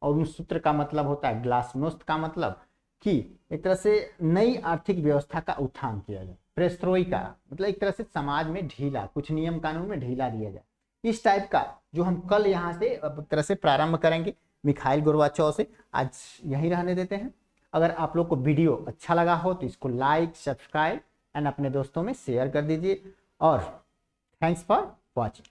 और उस सूत्र का मतलब होता है, ग्लासनोस्ट का मतलब कि एक तरह से नई आर्थिक व्यवस्था का उत्थान किया जाए, पेरेस्ट्रोइका मतलब एक तरह से समाज में ढीला, कुछ नियम कानून में ढीला दिया जाए, इस टाइप का जो हम कल यहाँ से एक तरह से प्रारंभ करेंगे मिखाइल गोर्बाचोव से। आज यहीं रहने देते हैं। अगर आप लोग को वीडियो अच्छा लगा हो तो इसको लाइक, सब्सक्राइब एंड अपने दोस्तों में शेयर कर दीजिए, और थैंक्स फॉर वॉचिंग।